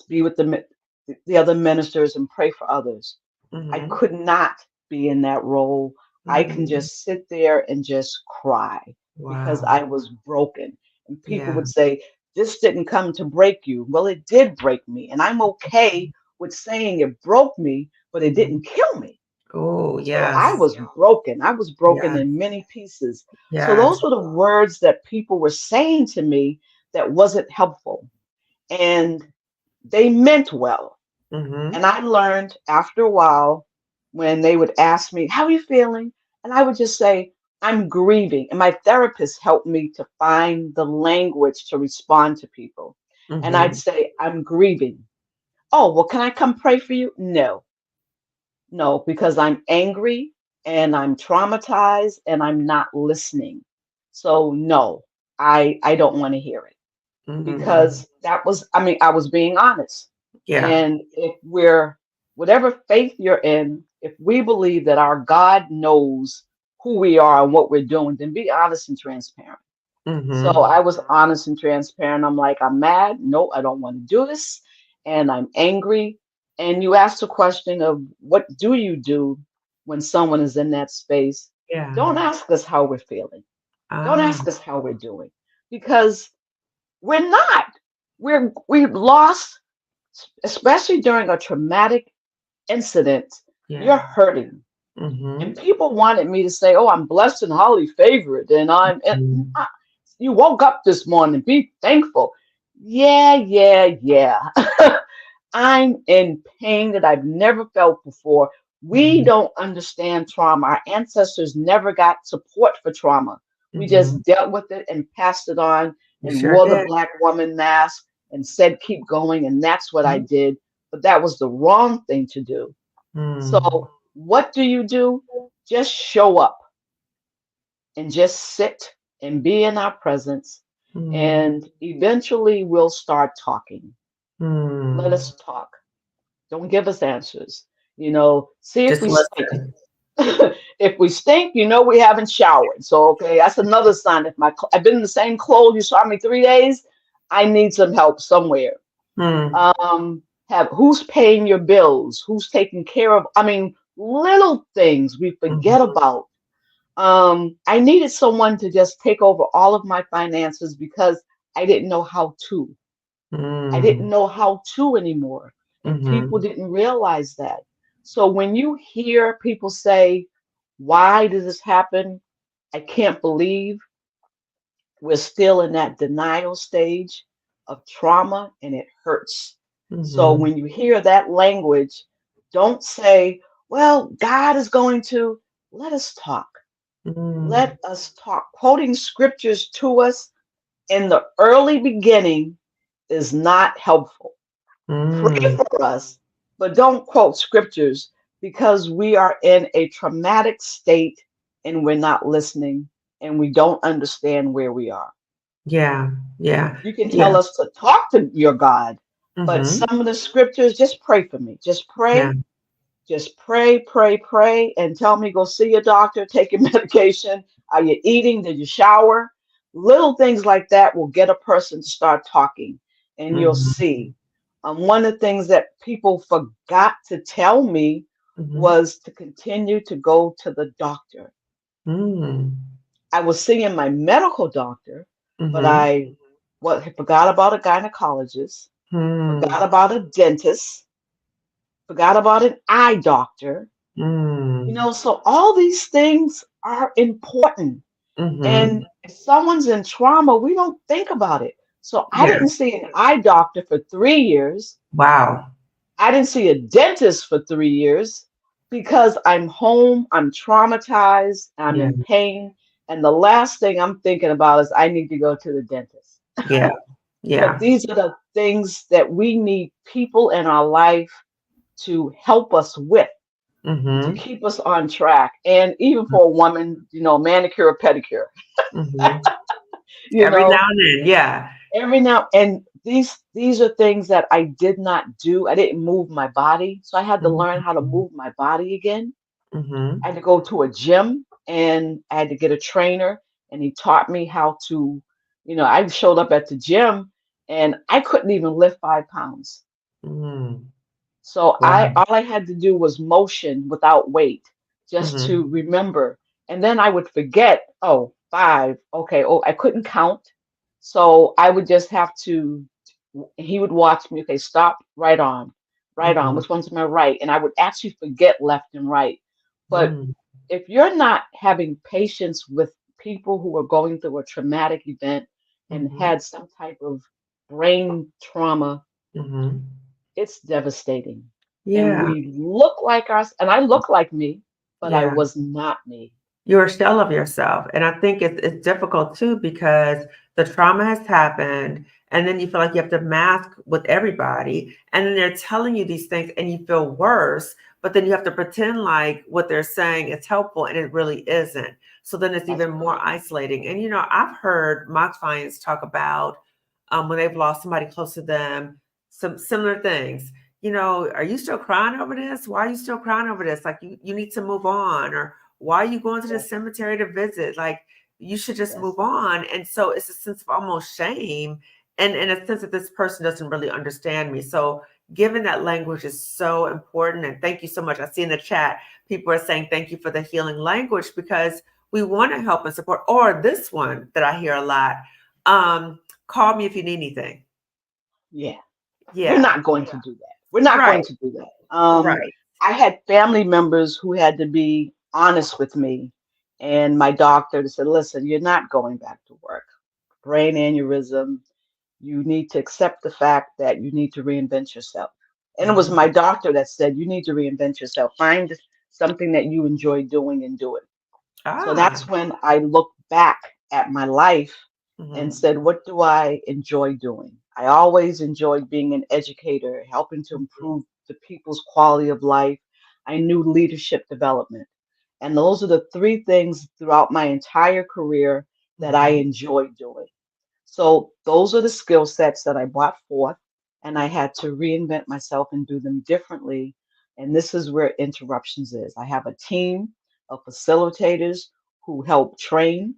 be with the other ministers and pray for others. I
Mhm.
could not be in that role. I can
Mhm.
just sit there and just cry because
Wow.
I was broken. And people
Yeah.
would say, this didn't come to break you. Well, it did break me. And I'm okay with saying it broke me, but it
Mhm.
didn't kill me.
Oh,
So I
yes.
was broken. I was broken
Yes.
in many pieces. So
Yes.
those were the words that people were saying to me that wasn't helpful. And they meant well.
Mhm.
And I learned after a while when they would ask me, how are you feeling? And I would just say, I'm grieving. And my therapist helped me to find the language to respond to people. And I'd
Mhm.
say, I'm grieving. Oh, well, can I come pray for you? No, no, because I'm angry and I'm traumatized and I'm not listening. So no, I don't want to hear it
Mhm.
because that was, I mean, I was being honest.
Yeah.
And if we're, whatever faith you're in, if we believe that our God knows who we are and what we're doing, then be honest and transparent. So
Mhm.
I was honest and transparent. I'm like, I'm mad. No, I don't want to do this. And I'm angry. And you asked the question of what do you do when someone is in that space?
Yeah.
Don't ask us how we're feeling. Don't
Ah.
ask us how we're doing because we're not. We've lost, especially during a traumatic incident. You're
Yeah.
hurting. And
Mhm.
people wanted me to say, "Oh, I'm blessed and highly favored," and
Mhm.
you woke up this morning. Be thankful. Yeah, yeah, yeah. I'm in pain that I've never felt before. We
Mhm.
don't understand trauma. Our ancestors never got support for trauma. We
Mhm.
just dealt with it and passed it on
You
and
sure
wore the
did.
black woman mask and said, keep going. And that's what I
Mhm.
did. But that was the wrong thing to do.
Mm.
So, what do you do? Just show up and just sit and be in our presence.
Mm.
And eventually we'll start talking. Let
Mm.
us talk. Don't give us answers. See if
Just
we stink.
listen.
If we stink, we haven't showered. So, okay, that's another sign. If I've been in the same clothes you saw me 3 days, I need some help somewhere.
Mm.
Have who's paying your bills? Who's taking care of? I mean, little things we forget
Mhm.
about. I needed someone to just take over all of my finances because I didn't know how to. I didn't
Mm.
know how to anymore. And people
Mhm.
didn't realize that. So when you hear people say, why does this happen? I can't believe we're still in that denial stage of trauma and it hurts. So
Mhm.
when you hear that language, don't say, well, God is going to let us talk.
Mm.
Let us talk. Quoting scriptures to us in the early beginning is not helpful. Pray
Mm.
for us, but don't quote scriptures because we are in a traumatic state and we're not listening and we don't understand where we are.
Yeah. Yeah.
You can tell
Yeah.
us to talk to your God, but
Mhm.
some of the scriptures, just pray for me.
Yeah.
Just pray, pray, pray, and tell me go see your doctor, take your medication. Are you eating? Did you shower? Little things like that will get a person to start talking, and you'll
Mhm.
see. One of the things that people forgot to tell me
Mhm.
was to continue to go to the doctor.
Mm.
I was seeing my medical doctor, but
Mhm.
I forgot about a gynecologist, forgot
Mm.
about a dentist, forgot about an eye doctor.
Mm.
So all these things are important. And
Mhm.
if someone's in trauma, we don't think about it. So I
Yeah.
didn't see an eye doctor for 3 years.
Wow.
I didn't see a dentist for 3 years because I'm home, I'm traumatized, I'm
Yeah.
in pain. And the last thing I'm thinking about is I need to go to the dentist.
Yeah.
But
Yeah.
these are the things that we need people in our life to help us with, to
Mhm.
keep us on track. And even for a woman, manicure or pedicure,
Mhm.
you
Every now
know,
and then. Yeah.
every now and these are things that I did not do. I didn't move my body. So I had to learn how to
Mhm.
move my body again. I
Mhm.
had to go to a gym and I had to get a trainer and he taught me how to, I showed up at the gym and I couldn't even lift 5 pounds.
Mm.
So I
Wow.
all I had to do was motion without weight, just to
Mhm.
remember. And then I would forget, oh, five, okay, oh, I couldn't count. So I would just have to, he would watch me, okay, stop, right on,
Mhm.
which one's my right? And I would actually forget left and right. But
Mm.
if you're not having patience with people who are going through a traumatic event and
Mhm.
had some type of brain trauma,
Mhm.
it's devastating. And
Yeah.
we look like us, and I look like me, but I
Yeah.
was not me.
You're a shell of yourself. And I think it's difficult too because the trauma has happened. And then you feel like you have to mask with everybody. And then they're telling you these things and you feel worse. But then you have to pretend like what they're saying is helpful and it really isn't. So then it's
That's
even more
correct.
isolating. And, I've heard my clients talk about when they've lost somebody close to them, some similar things. Are you still crying over this? Why are you still crying over this? Like you need to move on, or why are you going to the
Yes,
cemetery to visit? Like, you should just
yes,
move on. And so it's a sense of almost shame and a sense that this person doesn't really understand me. So given that language is so important. And thank you so much. I see in the chat, people are saying thank you for the healing language because we want to help and support. Or this one that I hear a lot, call me if you need anything.
yeah. We're
Yeah.
not going to do that. We're not
Right.
going to do that.
Right.
I had family members who had to be honest with me, and my doctor said, "Listen, you're not going back to work. Brain aneurysm. You need to accept the fact that you need to reinvent yourself." And it was
Mhm.
my doctor that said, "You need to reinvent yourself. Find something that you enjoy doing and do it." So
Ah.
that's when I looked back at my life and
Mhm.
said, what do I enjoy doing? I always enjoyed being an educator, helping to improve the people's quality of life. I knew leadership development. And those are the three things throughout my entire career that I
Mhm.
enjoyed doing. So those are the skill sets that I brought forth, and I had to reinvent myself and do them differently. And this is where Interruptions is. I have a team of facilitators who help train,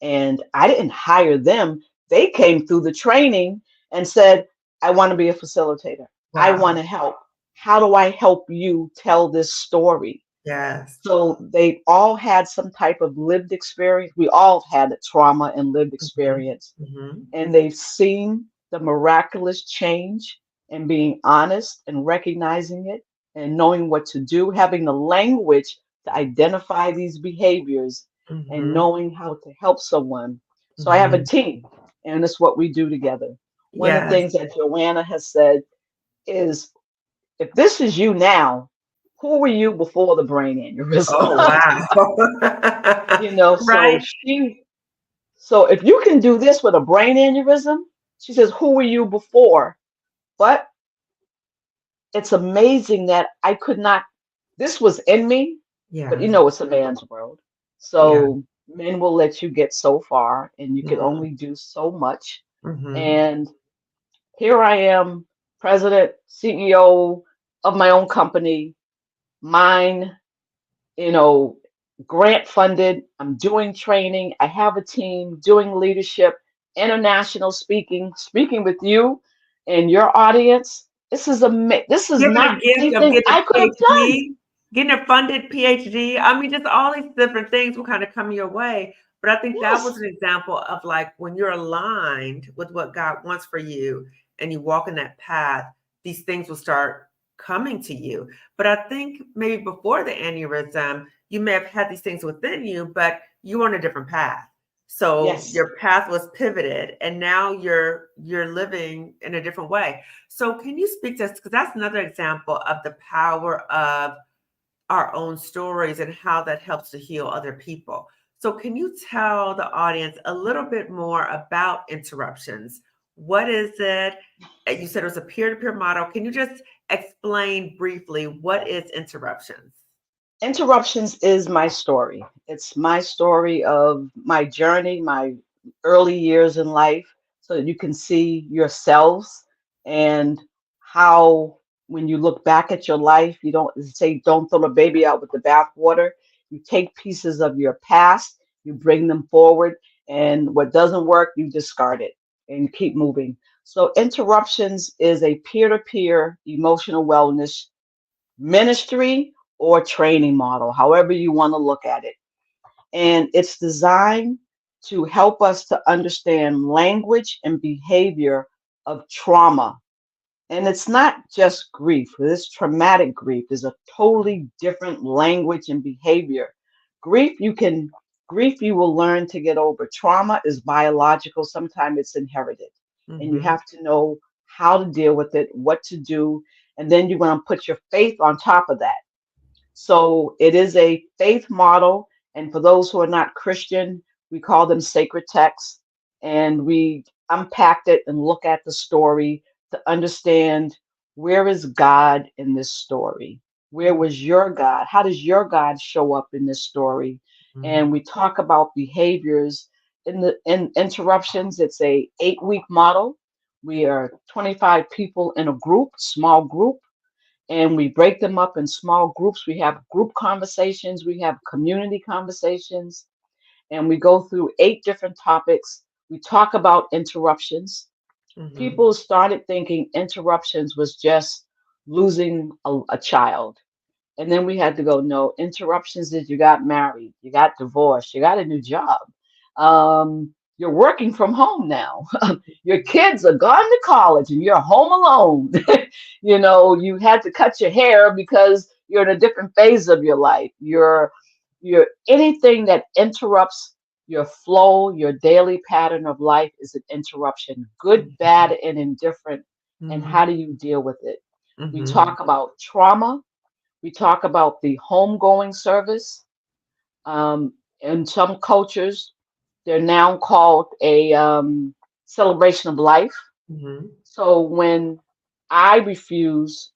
and I didn't hire them. They came through the training and said, I want to be a facilitator. I want
Wow.
to help. How do I help you tell this story?
Yes.
So they all had some type of lived experience. We all had a trauma and lived
Mhm.
experience,
Mhm.
and they've seen the miraculous change, and being honest and recognizing it and knowing what to do, having the language to identify these behaviors and
Mhm.
knowing how to help someone. So I have a
Mhm.
team, and it's what we do together. One of the
Yes.
things that Joanna has said is, if this is you now, who were you before the brain aneurysm?
Oh, wow.
So
Right?
so if you can do this with a brain aneurysm, she says, who were you before? But it's amazing that I could not, this was in me, but
Yeah.
it's a man's world.
Yeah.
So men will let you get so far and you can
Mhm.
only do so much.
Mhm.
And here I am, president, CEO of my own company, mine, you know, grant funded. I'm doing training. I have a team doing leadership, international speaking with you and your audience. This is
Given
not
a gift of
anything
getting
I
a
could have done.
PhD, getting a funded PhD. I mean, just all these different things will kind of come your way. But I think that was
Yes,
an example of like when you're aligned with what God wants for you and you walk in that path, these things will start coming to you. But I think maybe before the aneurysm, you may have had these things within you, but you were on a different path. So
yes.
your path was pivoted and now you're living in a different way. So can you speak to us? Because that's another example of the power of our own stories and how that helps to heal other people. So can you tell the audience a little bit more about interruptions? What is it? You said it was a peer-to-peer model. Can you just explain briefly what is interruptions?
Interruptions is my story. It's my story of my journey, my early years in life, so that you can see yourselves and how, when you look back at your life, you don't say, don't throw the baby out with the bathwater. You take pieces of your past, you bring them forward, and what doesn't work, you discard it. and keep moving. So, Interruptions is a peer to peer emotional wellness ministry or training model, however you want to look at it. And it's designed to help us to understand language and behavior of trauma. And it's not just grief, this traumatic grief is a totally different language and behavior. Grief you can grief you will learn to get over. Trauma is biological, sometimes it's inherited. And you
Mm-hmm.
have to know how to deal with it, what to do, and then you're going to put your faith on top of that. So it is a faith model. And for those who are not Christian, we call them sacred texts. And we unpacked it and look at the story to understand, where is God in this story? Where was your God? How does your God show up in this story?
Mm-hmm.
And we talk about behaviors in interruptions. It's a 8-week model. We are 25 people in a group, small group, and we break them up in small groups. We have group conversations, we have community conversations, and we go through 8 different topics. We talk about interruptions.
Mm-hmm.
People started thinking interruptions was just losing a child. And then we had to go, no, interruptions is you got married, you got divorced, you got a new job. You're working from home now. Your kids are gone to college and you're home alone. You had to cut your hair because you're in a different phase of your life. You're anything that interrupts your flow, your daily pattern of life is an interruption, good, bad, and indifferent. And
Mm-hmm.
how do you deal with it? We
Mm-hmm.
talk about trauma. We talk about the homegoing service. In some cultures, they're now called a celebration of life.
Mm-hmm.
So when I refuse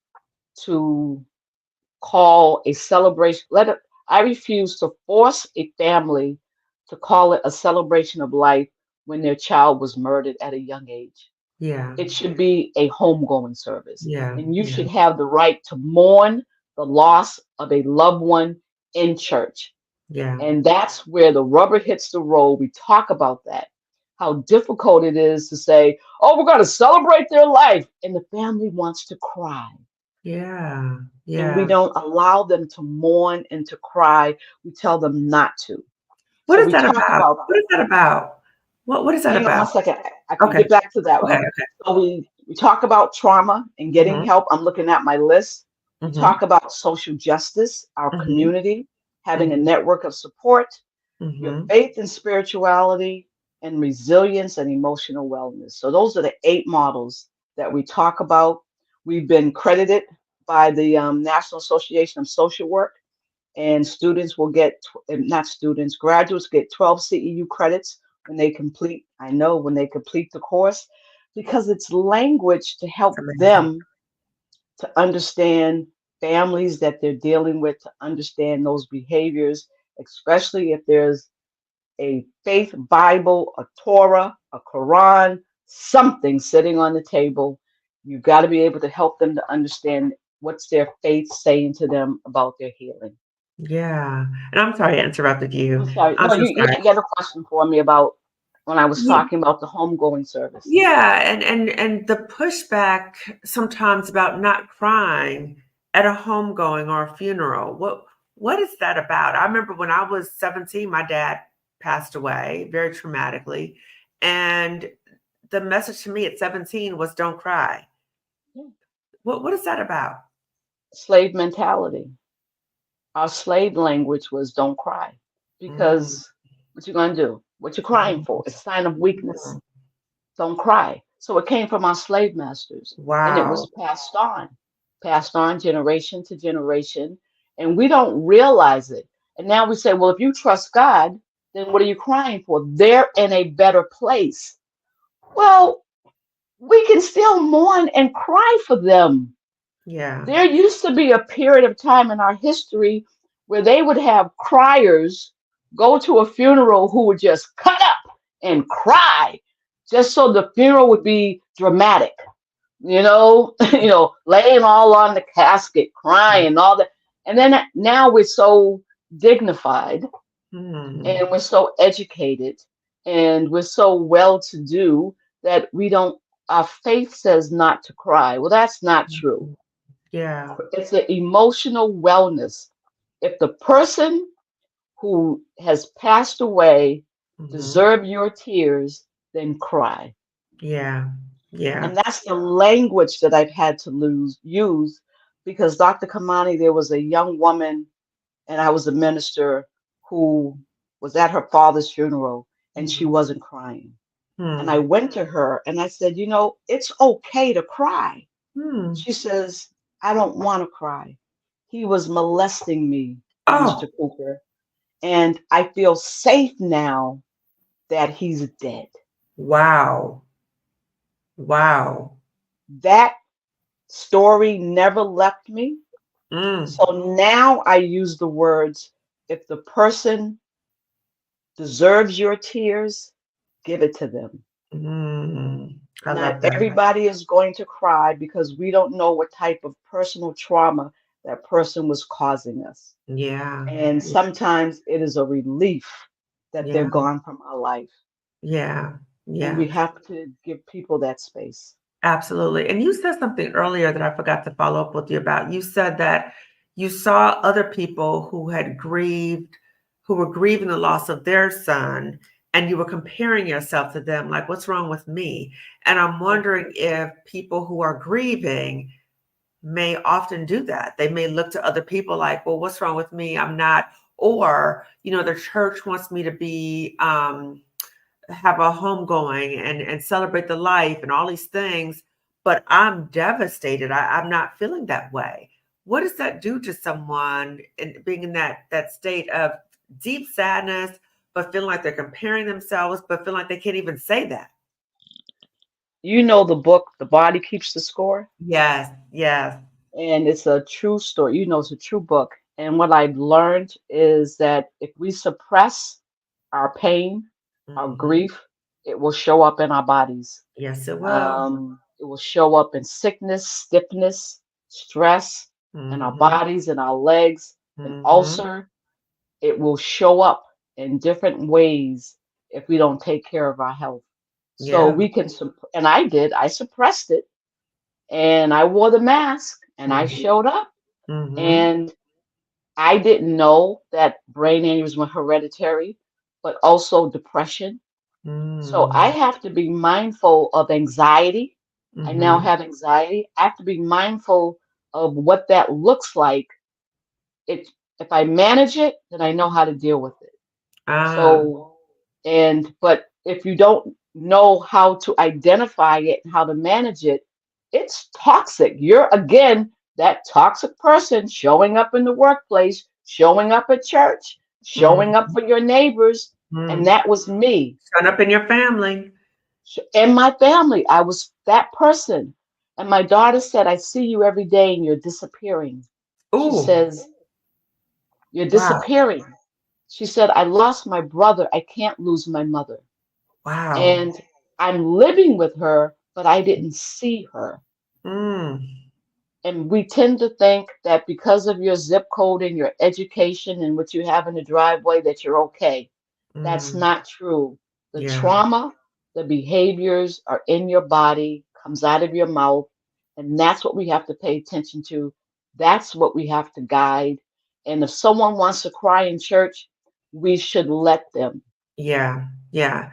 to call a celebration, I refuse to force a family to call it a celebration of life when their child was murdered at a young age.
Yeah.
It should be a homegoing service.
Yeah.
And you
Yeah.
should have the right to mourn the loss of a loved one in church.
Yeah.
And that's where the rubber hits the road. We talk about that, how difficult it is to say, oh, we're going to celebrate their life. And the family wants to cry.
Yeah.
And we
Yeah.
don't allow them to mourn and to cry. We tell them not to.
What
So
is
we
that
talk
about?
about
What
that.
is that about? What is that
Hang on one
about?
second. I can
Okay.
get back to that
Okay.
one.
Okay.
So we talk about trauma and getting
Mm-hmm.
help. I'm looking at my list. We
Mm-hmm.
talk about social justice, our
Mm-hmm.
community, having a
Mm-hmm.
network of support, your
Mm-hmm.
faith and spirituality, and resilience and emotional wellness. So those are the 8 models that we talk about. We've been credited by the National Association of Social Work, and students will get, not students, graduates get 12 CEU credits when they complete, I know, when they complete the course, because it's language to
It's
help
amazing.
them to understand families that they're dealing with, to understand those behaviors, especially if there's a faith Bible, a Torah, a Quran, something sitting on the table. You've got to be able to help them to understand what's their faith saying to them about their healing.
Yeah. And I'm sorry I interrupted you.
I'm sorry.
I'm
No,
so
you
sorry.
had a question for me about when I was
Ye-
talking about the homegoing service.
Yeah, and the pushback sometimes about not crying at a homegoing or a funeral. What is that about? I remember when I was 17, my dad passed away very traumatically, and the message to me at 17 was don't cry.
Yeah.
What is that about?
Slave mentality. Our slave language was don't cry
Mm,
because what you gonna do? What you crying
mhm,
for? It's a sign of weakness.
mhm.
Don't cry. So it came from our slave masters and it
Wow.
was passed on generation to generation. And we don't realize it. And now we say, well, if you trust God, then what are you crying for? They're in a better place. Well, we can still mourn and cry for them.
Yeah.
There used to be a period of time in our history where they would have criers go to a funeral who would just cut up and cry just so the funeral would be dramatic, laying all on the casket, crying and all that. And then now we're so dignified
Mm,
and we're so educated and we're so well to do that we don't, our faith says not to cry. Well, that's not true.
Mhm. Yeah.
It's an emotional wellness. If the person who has passed away
Hmm.
deserve your tears, then cry.
Yeah.
And
Yeah.
that's the language that I've had to use because Dr. Kamani, there was a young woman, and I was a minister who was at her father's funeral, and she
Mhm.
wasn't crying. And I
Hmm.
went to her and I said, you know, it's okay to cry.
Hmm.
She says, I don't want to cry. He was molesting me, Minister
Oh,
Cooper, and I feel safe now that he's dead.
wow. Wow.
That story never left me.
Mm.
So now I use the words, if the person deserves your tears, give it to them.
Mm. I
Not
love that.
everybody is going to cry because we don't know what type of personal trauma that person was causing us.
Yeah.
And
Yeah.
sometimes it is a relief that they're
Yeah.
gone from our life.
Yeah.
And
Yeah.
we have to give people that space.
Absolutely. And you said something earlier that I forgot to follow up with you about. You said that you saw other people who had grieved, who were grieving the loss of their son, and you were comparing yourself to them, like, what's wrong with me? And I'm
Yeah.
wondering if people who are grieving may often do that. They may look to other people like, well, what's wrong with me? I'm not, or, the church wants me to be, have a home going and celebrate the life and all these things, but I'm devastated. I'm not feeling that way. What does that do to someone in being in that state of deep sadness, but feeling like they're comparing themselves, but feeling like they can't even say that?
You know the book, The Body Keeps the Score?
Yes, yes.
And it's a true story. You know, it's a true book. And what I've learned is that if we suppress our pain, our
Hmm.
grief, it will show up in our bodies.
Yes, it will.
It will show up in sickness, stiffness, stress, in our
Hmm.
bodies, in our legs, an
Hmm.
ulcer. It will show up in different ways if we don't take care of our health. So
Yeah.
we can, and I did, I suppressed it and I wore the mask and I
Hmm.
showed up.
Hmm.
And I didn't know that brain aneurysm was hereditary, but also depression. So I
Mm.
have to be mindful of anxiety. I now
Hmm.
have anxiety. I have to be mindful of what that looks like. It, if I manage it, then I know how to deal with it.
Ah.
So, but if you don't know how to identify it and how to manage it, it's toxic. You're again that toxic person showing up in the workplace, showing up at church, showing up
Mm-hmm.
for your neighbors. And that was me.
Showing up in your family.
And my family, I was that person. And my daughter said, I see you every day and you're disappearing. She
Ooh,
says, you're
wow,
disappearing. She said, I lost my brother. I can't lose my mother.
wow.
And I'm living with her, but I didn't see her.
Mm,
And we tend to think that because of your zip code and your education and what you have in the driveway, that you're okay. That's
mm,
not true. The
yeah,
trauma, the behaviors are in your body, comes out of your mouth, and that's what we have to pay attention to. That's what we have to guide. And if someone wants to cry in church, we should let them.
yeah, yeah.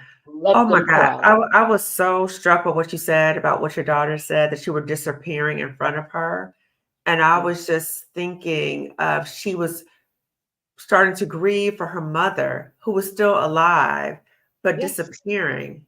Oh
Let
my
them
God.
cry.
I was so struck with what you said about what your daughter said, that you were disappearing in front of her. And I
Yes.
was just thinking of she was starting to grieve for her mother, who was still alive, but
Yes.
disappearing.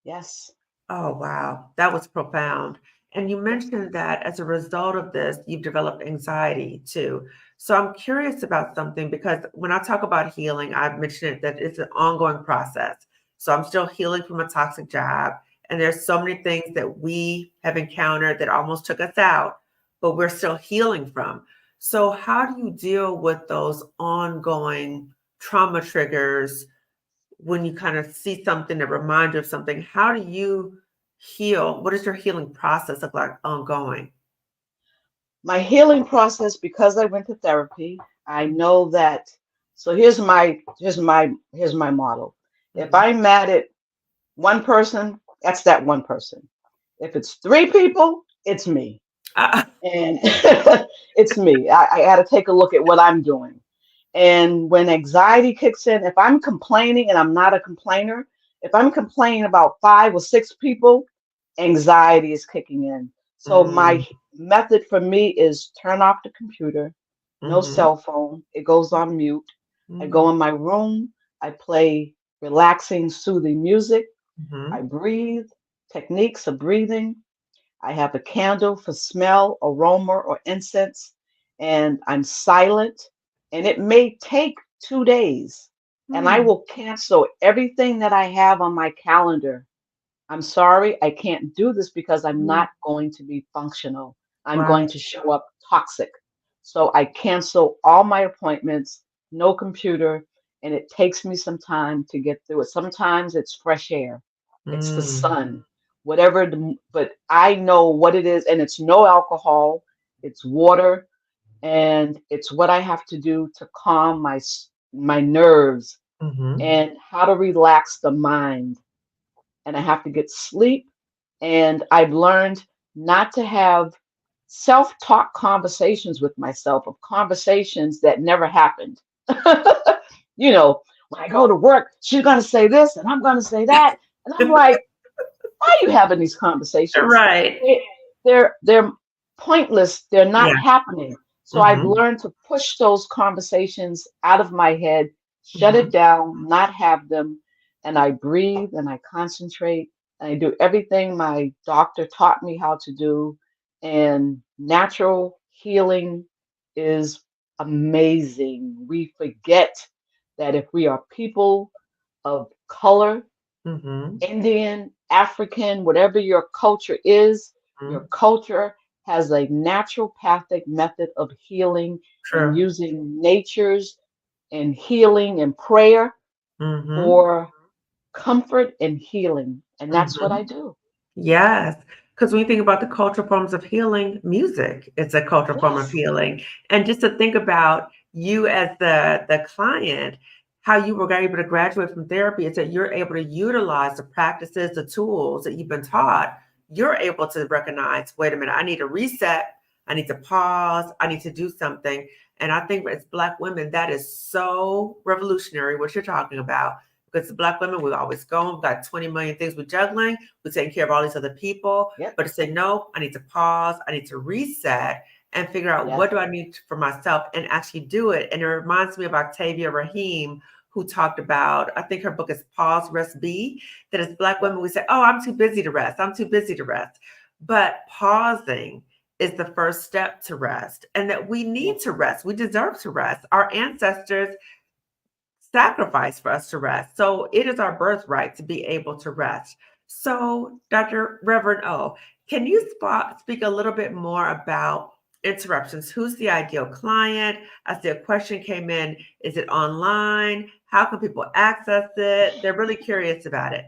Yes.
Oh, wow. That was profound. And you
Yes.
mentioned that as a result of this, you've developed anxiety too. So I'm curious about something because when I talk about healing, I've mentioned it that it's an ongoing process. So I'm still healing from a toxic job. And there's so many things that we have encountered that almost took us out, but we're still healing from. So, how do you deal with those ongoing trauma triggers when you kind of see something that reminds you of something? How do you heal? What does your healing process look like ongoing?
My healing process, because I went to therapy, I know that. So here's my model. If
Mhm.
I'm mad at one person That's that one person. If it's three people, it's me.
Uh,
And it's me. I got to take a look at what I'm doing. And when anxiety kicks in, if I'm complaining and I'm not a complainer, if I'm complaining about five or six people, anxiety is kicking in. So
mm,
my method for me is turn off the computer, no
mhm,
cell phone. It goes on mute. I go
mm,
in my room. I play relaxing, soothing music. I
mhm,
breathe, techniques of breathing. I have a candle for smell, aroma, or incense, and I'm silent. And it may take 2 days, and I
mm,
will cancel everything that I have on my calendar. I'm sorry, I can't do this because I'm
mm.
not going to be functional. I'm going
Right.
to show up toxic. So I cancel all my appointments, no computer, and it takes me some time to get through it. Sometimes it's fresh air, it's the
Mm,
sun, whatever, but I know what it is, and it's no alcohol, it's water, and it's what I have to do to calm my nerves
mhm,
and how to relax the mind, and I have to get sleep. And I've learned not to have self talk conversations with myself, of conversations that never happened. You know, when I go to work, she's going to say this and I'm going to say that. And I'm like, why are you having these conversations?
Right.
They, they're pointless. They're not
Yeah.
happening. So I've
Mhm,
learned to push those conversations out of my head, shut it
mhm,
down, not have them, and I breathe and I concentrate and I do everything my doctor taught me how to do. And natural healing is amazing. We forget that if we are people of color,
mhm,
Indian, African, whatever your culture is, your
mhm.
culture has a naturopathic method of healing and
True.
using nature's and healing and prayer
Mhm,
for comfort and healing. And that's what I
mhm.
do.
Yes, because when you think about the cultural forms of healing, music is a cultural form of
Yes,
healing. And just to think about you as the client, how you were able to graduate from therapy is that you're able to utilize the practices, the tools that you've been taught. You're able to recognize, wait a minute, I need to reset, I need to pause, I need to do something. And I think as Black women, that is so revolutionary, what you're talking about. Because as Black women, we're always going, we've got 20 million things we're juggling, we're taking care of all these other people,
yep,
but to say, no, I need to pause, I need to reset and figure out
yes,
what do I need for myself and actually do it. And it reminds me of Octavia Rahim, who talked about, I think her book is Pause, Rest, Be, that as Black
yep,
women, we say, oh, I'm too busy to rest. I'm too busy to rest. But pausing is the first step to rest and that we need
yes,
to rest. We deserve to rest. Our ancestors sacrifice for us to rest. So it is our birthright to be able to rest. So, Dr. Reverend O, can you speak a little bit more about interruptions? Who's the ideal client? I see a question came in. Is it online? How can people access it? They're really curious about it.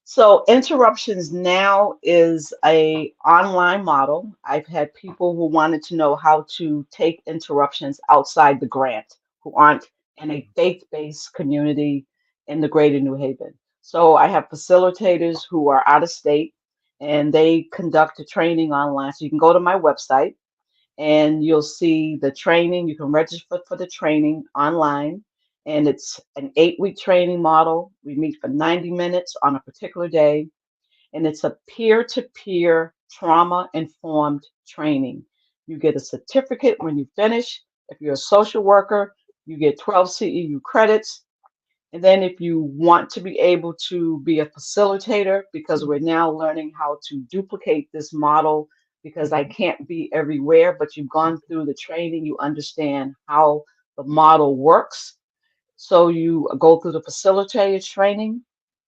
So Interruptions now is a online model. I've had people who wanted to know how to take interruptions outside the grant, who aren't in a faith-based community in the greater New Haven. So I have facilitators who are out of state and they conduct a training online. So you can go to my website and you'll see the training. You can register for the training online, and it's an 8 week training model. We meet for 90 minutes on a particular day, and it's a peer to peer trauma informed training. You get a certificate when you finish. If you're a social worker, you get 12 CEU credits. And then if you want to be able to be a facilitator, because we're now learning how to duplicate this model, because I
Mhm,
can't be everywhere, but you've gone through the training, you understand how the model works. So you go through the facilitator training.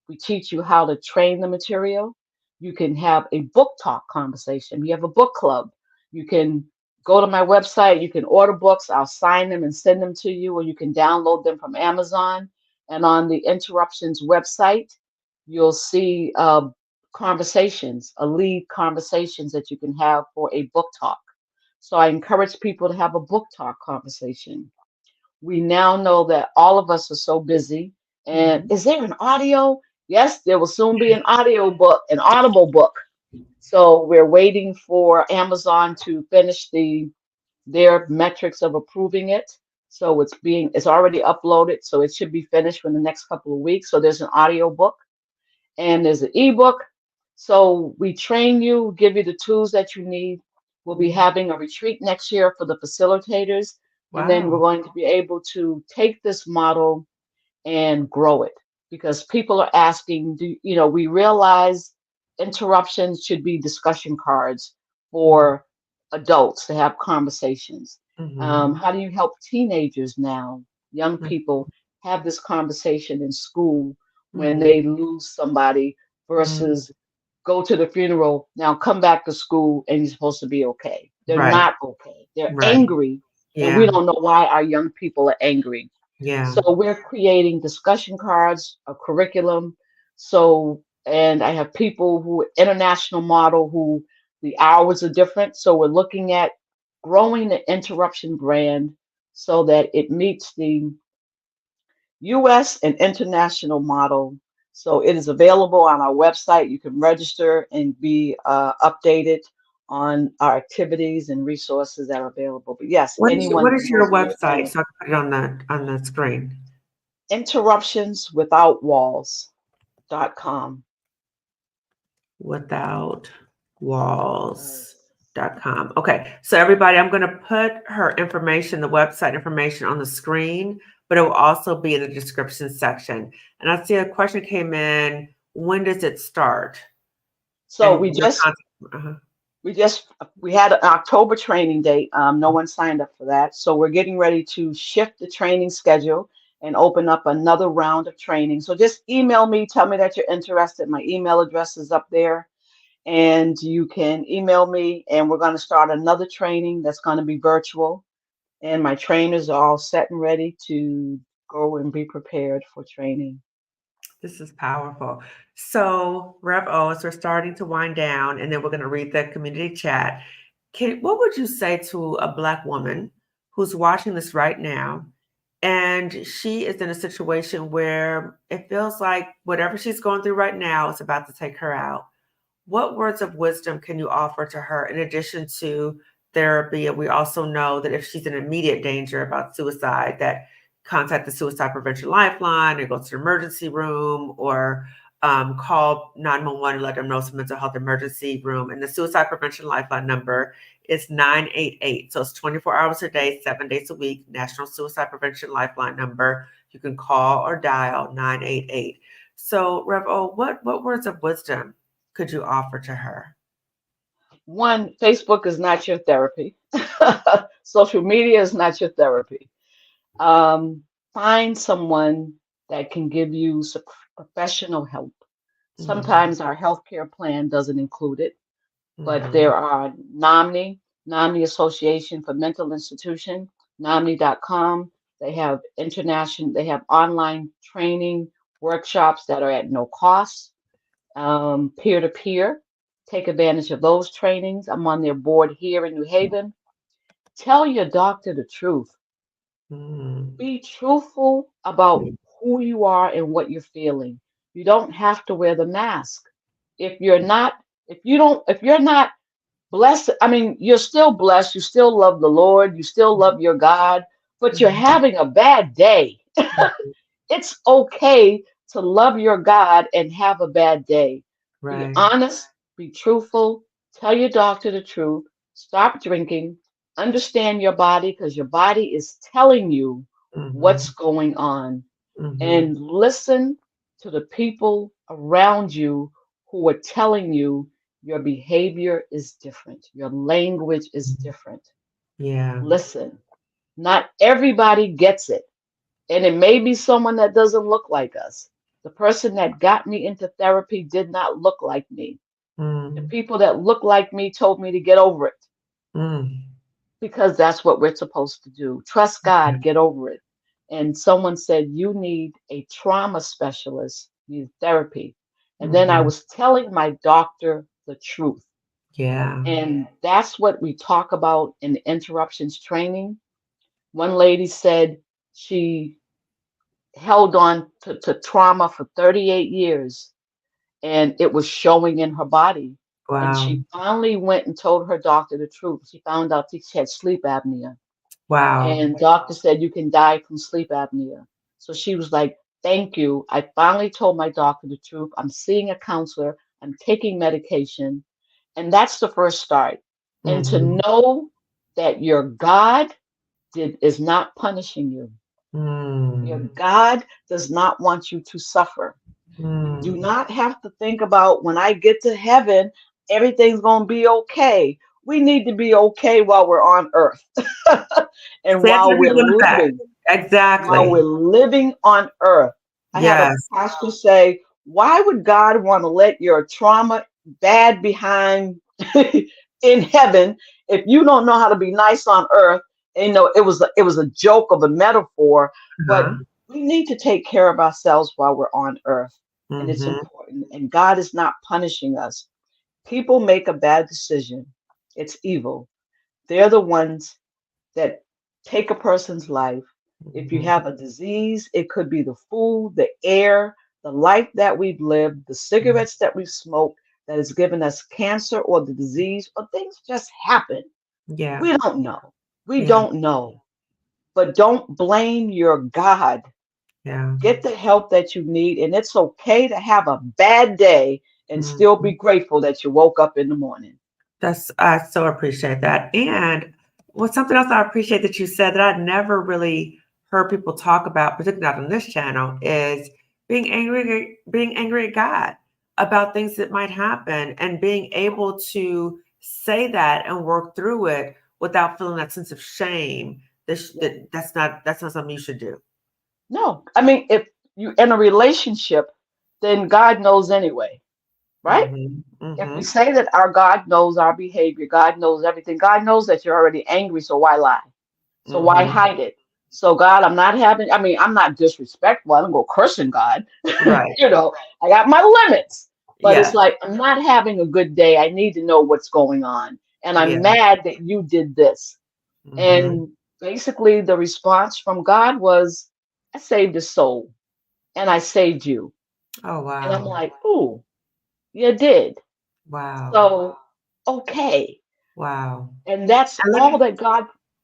We teach you how to train the material. You can have a book talk conversation. We have a book club. You can go to my website. You can order books. I'll sign them and send them to you, or you can download them from Amazon. And on the Interruptions website, you'll see conversations, a lead conversations that you can have for a book talk. So I encourage people to have a book talk conversation. We now know that all of us are so busy. And
mhm,
is there an audio? Yes, there will soon be an audio book, an audible book. So we're waiting for Amazon to finish their metrics of approving it. So it's already uploaded, so it should be finished in the next couple of weeks. So there's an audio book and there's an ebook. So we train you, give you the tools that you need. We'll be
Mhm.
having a retreat next year for the facilitators, and then we're
Wow.
going to be able to take this model and grow it because people are asking, we realize interruptions should be discussion cards
Mhm.
for adults to have conversations.
Mhm.
How do you help teenagers now, young people, have this conversation in school when
Mhm.
they lose somebody
Mhm.
versus go to the funeral, now come back to school and you're supposed to be okay. They're
Right.
not okay. They're
Right.
angry, and we
Yeah.
don't know why our young people are angry.
Yeah.
So we're creating discussion cards, a curriculum. So, and I have people who international model who the hours are different. So we're looking at growing the interruption brand so that it meets the US and international model. So it is available on our website. You can register and be updated on our activities and resources that are available. But yes, anyone
What
can
is
go
your
through it
website
and
so I can put it on the screen?
interruptionswithoutwalls.com.
Without
Yes.
walls.com. Okay. So everybody, I'm going to put her information, the website information on the screen, but it will also be in the description section. And I see a question came in. When does it start?
So
And
we
your
just
contact. Uh-huh.
we just we had an October training date. No one signed up for that. So we're getting ready to shift the training schedule and open up another round of training. So just email me, tell me that you're interested. My email address is up there. And you can email me, and we're going to start another training that's going to be virtual. And my trainers are all set and ready to go and be prepared for training.
This is powerful. So, Rev O, as we're starting to wind down, and then we're going to read the community chat. What would you say to a Black woman who's watching this right now, and she is in a situation where it feels like whatever she's going through right now is about to take her out? What words of wisdom can you offer to her in addition to therapy? And we also know that if she's in immediate danger about suicide, that contact the Suicide Prevention Lifeline or go to the emergency room or call 911 and let them know it's a mental health emergency room. And the Suicide Prevention Lifeline number is 988. So it's 24 hours a day, 7 days a week, National Suicide Prevention Lifeline number. You can call or dial 988. So, Rev O, what words of wisdom could you offer to her?
One, Facebook is not your therapy. Social media is not your therapy. Um, Find someone that can give you some professional help.
Mhm,
Sometimes our healthcare plan doesn't include it, but
mhm,
there are NAMI Association for Mental Institution, NAMI.com. They have online training workshops that are at no cost, peer to peer. Take advantage of those trainings. I'm on their board here in New Haven. Tell your doctor the truth.
mhm,
Be truthful about who you are and what you're feeling. You don't have to wear the mask. If you're not, if you're not blessed, I mean, you're still blessed. You still love the Lord. You still love your God, but you're
mhm,
having a bad day.
mhm.
It's okay to love your God and have a bad day. Be
Right.
honest, be truthful, tell your doctor the truth, stop drinking, understand your body because your body is telling you what's
Mhm,
going on,
mhm,
and listen to the people around you who are telling you your behavior is different, your language is
mhm.
different.
Yeah.
Listen, not everybody gets it. And it may be someone that doesn't look like us. The person that got me into therapy did not look like me. The
Mm,
people that look like me told me to get over it
mm.
because that's what we're supposed to do. Trust
Yeah.
God, get over it. And someone said, you need a trauma specialist, you need therapy. And then I
Mhm.
was telling my doctor the truth.
Yeah.
And that's what we talk about in the interruptions training. One lady said she held on to trauma for 38 years, and it was showing in her body. And
Wow.
she finally went and told her doctor the truth. She found out that she had sleep apnea.
Wow.
And doctor said you can die from sleep apnea. So she was like, thank you. I finally told my doctor the truth. I'm seeing a counselor. I'm taking medication. And that's the first start. And to
Mm-hmm.
know that your God is not punishing you. Your
Mm.
God does not want you to suffer. You do
Mm.
not have to think about when I get to heaven, everything's going to be okay. We need to be okay while we're on earth and
Say it to the people in the back.
while we're
Exactly.
living on earth. I had a
Yes.
pastor say, why would God want to let your trauma bad behind in heaven if you don't know how to be nice on earth? And, it was a joke of a metaphor, but
Uh-huh.
we need to take care of ourselves while we're on earth. And it's
Mm-hmm.
important. And God is not punishing us. People make a bad decision. It's evil. They're the ones that take a person's life. If you
Mm-hmm.
have a disease, it could be the food, the air, the life that we've lived, the cigarettes that we've smoked that has given us cancer or the disease, or things just happen.
Yeah.
We don't know. We
Yeah.
don't know. But don't blame your God.
Yeah.
Get the help that you need. And it's okay to have a bad day and still
Mm-hmm.
be grateful that you woke up in the morning.
I so appreciate that. And what's something else I appreciate that you said that I never really heard people talk about, particularly not on this channel, is being angry at God about things that might happen and being able to say that and work through it without feeling that sense of shame. That's not something you should do.
No, I mean, if you're in a relationship, then God knows anyway, right?
Mm-hmm.
If we
Mm-hmm.
say that our God knows our behavior, God knows everything, God knows that you're already angry, so why lie? So why
Mm-hmm.
hide it? So God, I'm not disrespectful. I don't go cursing God.
Right.
I got my limits. But it's
Yes.
like, I'm not having a good day. I need to know what's going on. And I'm
Yeah.
mad that you did this.
Mm-hmm.
And basically, the response from God was, I saved a soul and I saved you.
Oh,
And I'm
wow.
like, ooh, you did.
Wow.
So, okay.
Wow.
And
And let me,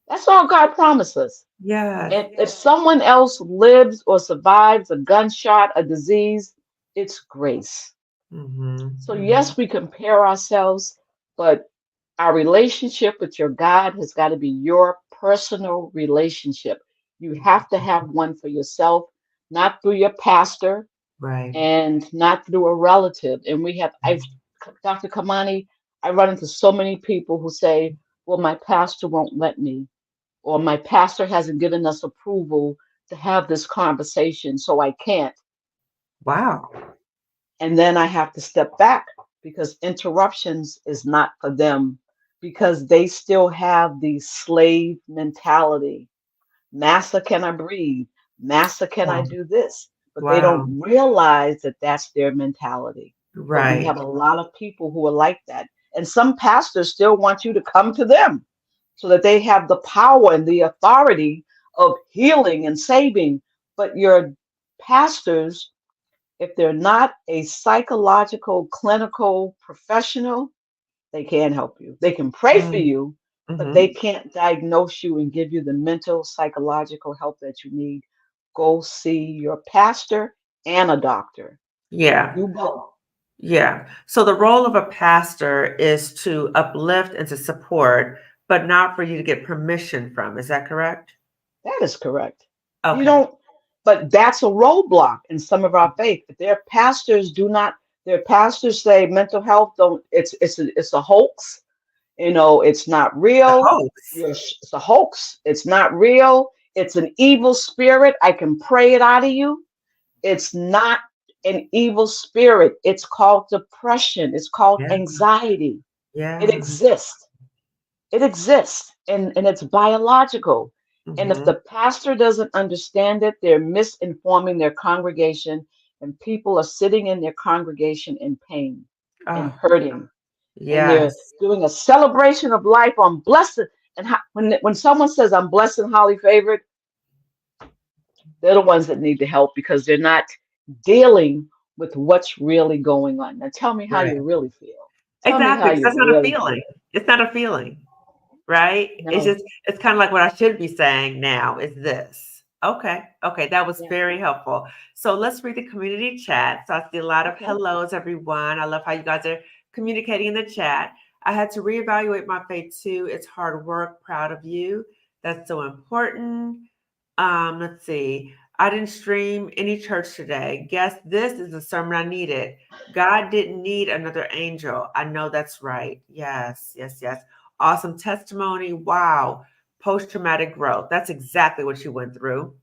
that's all God promises.
yes.
And if someone else lives or survives a gunshot, a disease, it's grace.
Mm-hmm.
So,
Mm-hmm.
yes, we compare ourselves, but our relationship with your God has got to be your personal relationship. You have to have one for yourself, not through your pastor
Right.
and not through a relative. And Dr. Kamani, I run into so many people who say, well, my pastor won't let me, or my pastor hasn't given us approval to have this conversation, so I can't.
Wow.
And then I have to step back because interruptions is not for them because they still have the slave mentality. Massa, can I breathe? Massa, can I
Wow.
do this? But they
Wow.
don't realize that that's their mentality. But we
Right.
have a lot of people who are like that. And some pastors still want you to come to them so that they have the power and the authority of healing and saving. But your pastors, if they're not a psychological, clinical professional, they can't help you. They can pray for you, but they
Mm-hmm.
can't diagnose you and give you the mental, psychological help that you need. Go see your pastor and a doctor.
Yeah.
Do both.
Yeah. So the role of a pastor is to uplift and to support, but not for you to get permission from. Is that correct?
That is correct. You
Okay.
don't, but that's a roadblock in some of our faith. If their pastors do not, their pastors say mental health don't, it's a hoax. It's not
The
real.
host.
It's a hoax. It's not real. It's an evil spirit. I can pray it out of you. It's not an evil spirit. It's called depression. It's called
Yeah.
anxiety. It
Yeah.
exists. It exists, and it's biological. And if
Mm-hmm.
the pastor doesn't understand it, they're misinforming their congregation, and people are sitting in their congregation in pain and
Oh,
hurting, and they're
yes.
doing a celebration of life on blessed. And when someone says I'm blessed and highly favored, They're the ones that need the help because they're not dealing with what's really going on. Now tell me how you
Right.
really feel. Tell me how
Exactly, 'cause
you
that's not a
really
feeling.
feel.
It's not a feeling. Right? It's
No.
just it's kinda like what I should be saying now is this. Okay, okay, that was
Yeah.
very helpful. So let's read the community chat. So I see a lot of
Okay.
hellos, everyone. I love how you guys are communicating in the chat. I had to reevaluate my faith too. It's hard work. Proud of you. That's so important. Let's see. I didn't stream any church today. Guess this is the sermon I needed. God didn't need another angel. I know that's right. Yes, yes, yes. Awesome testimony. Wow. Post traumatic growth. That's exactly what you went through,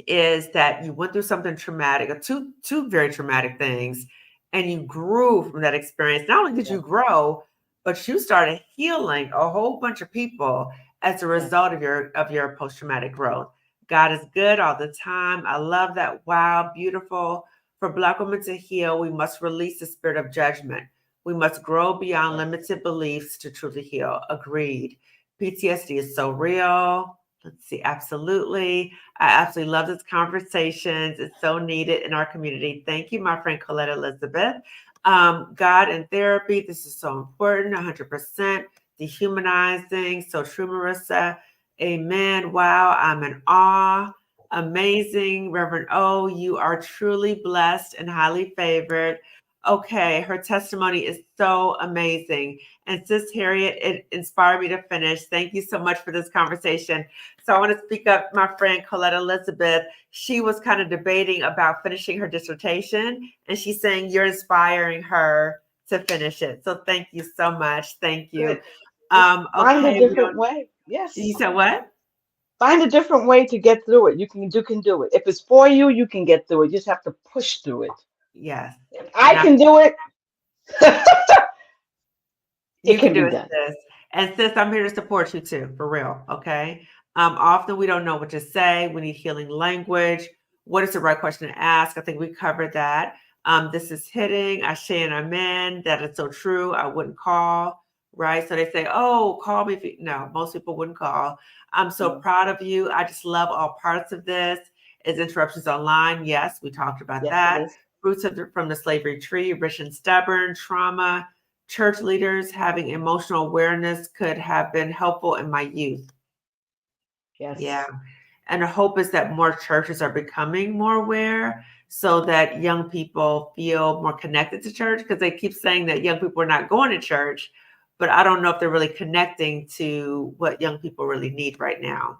is that you went through something traumatic, or two very traumatic things, and you grew from that experience. Not only did you
Yes.
grow, but you started healing a whole bunch of people as a
Yes.
result of your post traumatic growth. God is good all the time. I love that. Wow, beautiful. For Black women to heal, we must release the spirit of judgment. We must grow beyond
Yes.
limited beliefs to truly heal. Agreed. PTSD is so real. Let's see. Absolutely. I absolutely love this conversation. It's so needed in our community. Thank you, my friend Colette Elizabeth. God and therapy. This is so important. 100%. Dehumanizing. So true, Marissa. Amen. Wow. I'm in awe. Amazing. Reverend O, you are truly blessed and highly favored. Okay. Her testimony is so amazing. And Sis Harriet, it inspired me to finish. Thank you so much for this conversation. So I want to speak up my friend Colette Elizabeth. She was kind of debating about finishing her dissertation, and she's saying you're inspiring her to finish it. So thank you so much. Thank you.
Good. Just find a
Okay, we
different
don't.
way.
You
Yes.
said what?
Find a different way to get through it. You can do it. If it's for you, you can get through it. You just have to push through it.
Yes.
If I
And I
can do it, it
You can
can
do
be
it,
done.
sis. And sis, I'm here to support you too, for real. Okay. Often we don't know what to say. We need healing language. What is the right question to ask? I think we covered that. This is hitting. I say and amen. That is so true. I wouldn't call, right? So they say, oh, call me if you no, most people wouldn't call. I'm so
No.
proud of you. I just love all parts of this. Is interruptions online? Yes, we talked about
Yes, it
that.
is.
Roots from the slavery tree, rich and stubborn, trauma, church leaders having emotional awareness could have been helpful in my youth. Yeah.
Yes.
And the hope is that more churches are becoming more aware so that young people feel more connected to church, because they keep saying that young people are not going to church, but I don't know if they're really connecting to what young people really need right now.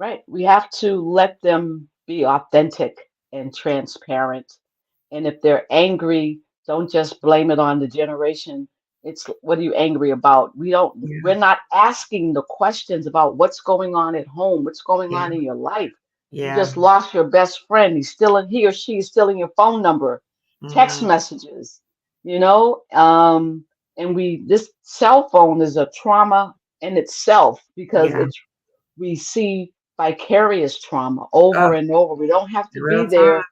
Right. We have to let them be authentic and transparent. And if they're angry, don't just blame it on the generation. It's what are you angry about? We're
Yeah.
not asking the questions about what's going on at home, what's going
Yeah.
on in your life. You
Yeah.
just lost your best friend. He or she is stealing your phone number, text
Mm,
messages, you know. And this cell phone is a trauma in itself because
yeah.
we see vicarious trauma over
Oh,
and over. We don't have to
in
be
real time.
there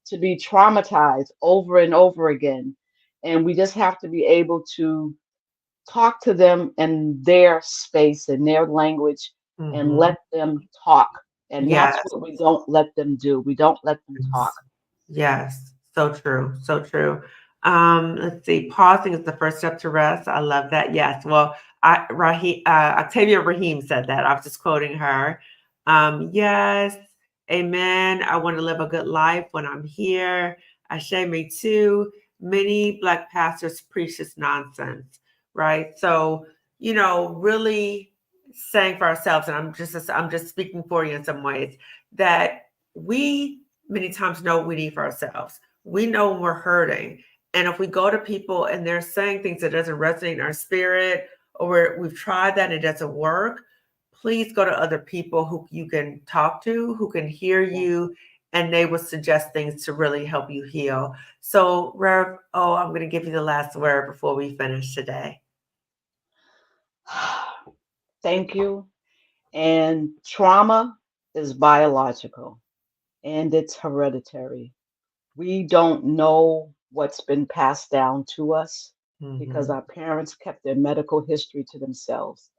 to be traumatized over and over again. And we just have to be able to talk to them in their space, in their language, and
Hmm.
let them talk. And that's
Yes.
what we don't let them do. We don't let them talk.
Yes. Yes. So true. So true. Let's see. Pausing is the first step to rest. I love that. Yes. Well, Octavia Rahim said that. I was just quoting her. Yes. Amen. I want to live a good life when I'm here. Ashe, me too. Many Black pastors preach this nonsense, right? So, really saying for ourselves, and I'm just speaking for you in some ways, that we many times know what we need for ourselves. We know when we're hurting. And if we go to people and they're saying things that doesn't resonate in our spirit, or we've tried that and it doesn't work, please go to other people who you can talk to, who can hear
Yes.
you, and they will suggest things to really help you heal. So, Rev, I'm going to give you the last word before we finish today.
Thank you. And trauma is biological and it's hereditary. We don't know what's been passed down to us because
Hmm.
our parents kept their medical history to themselves.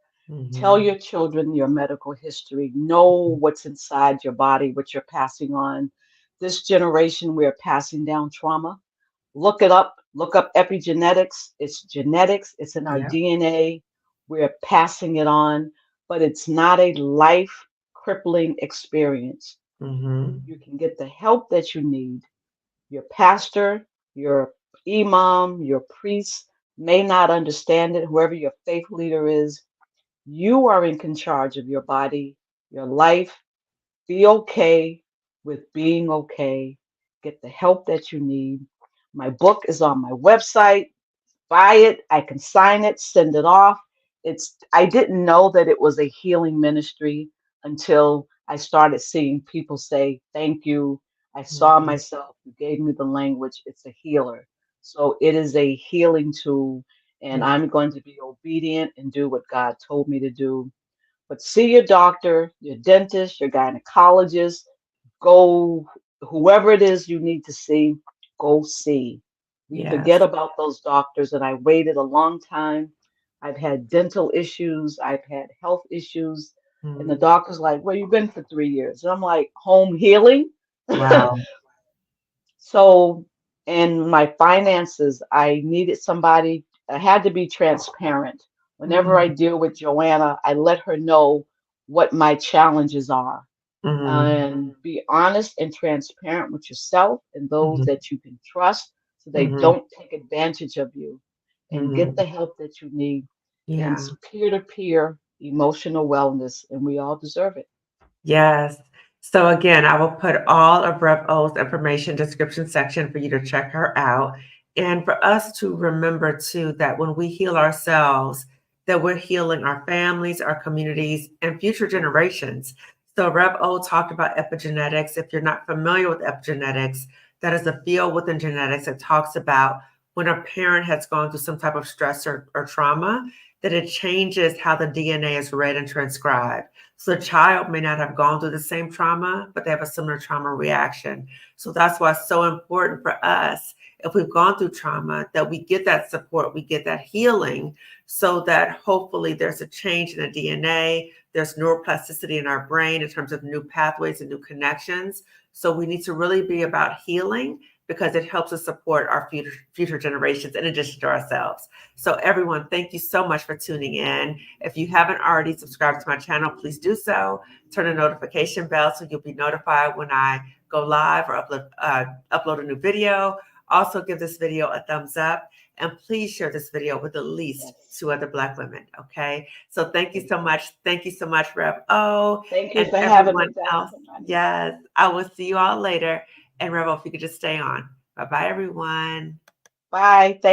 Tell
Mhm.
your children your medical history. Know what's inside your body, what you're passing on. This generation, we're passing down trauma. Look it up. Look up epigenetics. It's genetics, it's in our
Yep.
DNA. We're passing it on, but it's not a life crippling experience.
Mhm.
You can get the help that you need. Your pastor, your imam, your priest may not understand it, whoever your faith leader is. You are in charge of your body, your life. Be okay with being okay. Get the help that you need. My book is on my website. Buy it. I can sign it, send it off. I didn't know that it was a healing ministry until I started seeing people say, "Thank you. I saw
Mhm.
myself. You gave me the language." It's a healer. So it is a healing tool, and
Yeah.
I'm going to be obedient and do what God told me to do. But see your doctor, your dentist, your gynecologist, go, whoever it is you need to see, go see. We forget
Yes.
about those doctors, and I waited a long time. I've had dental issues, I've had health issues, and the
Mhm.
doctor's like, "Well, you've been for 3 years." And I'm like, "Home healing?"
Wow.
So, in my finances, I needed somebody, I had to be transparent. Whenever I
Mhm.
deal with Joanna, I let her know what my challenges are,
Mhm.
and be honest and transparent with yourself and those
Mhm.
that you can trust so they
Mhm.
don't take advantage of you, and get
Mhm.
the help that you need. And
Yeah.
it's peer to peer emotional wellness, and we all deserve it.
Yes. So again, I will put all of Rev O's information description section for you to check her out. And for us to remember too that when we heal ourselves, that we're healing our families, our communities, and future generations. So Rev O talked about epigenetics. If you're not familiar with epigenetics, that is a field within genetics that talks about when a parent has gone through some type of stress or trauma, that it changes how the DNA is read and transcribed. So the child may not have gone through the same trauma, but they have a similar trauma reaction. So that's why it's so important for us, if we've gone through trauma, that we get that support, we get that healing, so that hopefully there's a change in the DNA, there's neuroplasticity in our brain in terms of new pathways and new connections. So we need to really be about healing because it helps us support our future generations in addition to ourselves. So everyone, thank you so much for tuning in. If you haven't already subscribed to my channel, please do so. Turn the notification bell so you'll be notified when I go live or upload a new video. Also, give this video a thumbs up and please share this video with at least
Yes.
2 other Black women. Okay. So thank you
Thank
so
you.
much. Thank you so much, Rev O,
Thank you
and
for having me,
everyone
Dr.
else.
Imani.
Yes, I will see you all later. And Rev O, if you could just stay on. Bye bye, everyone.
Bye. Thank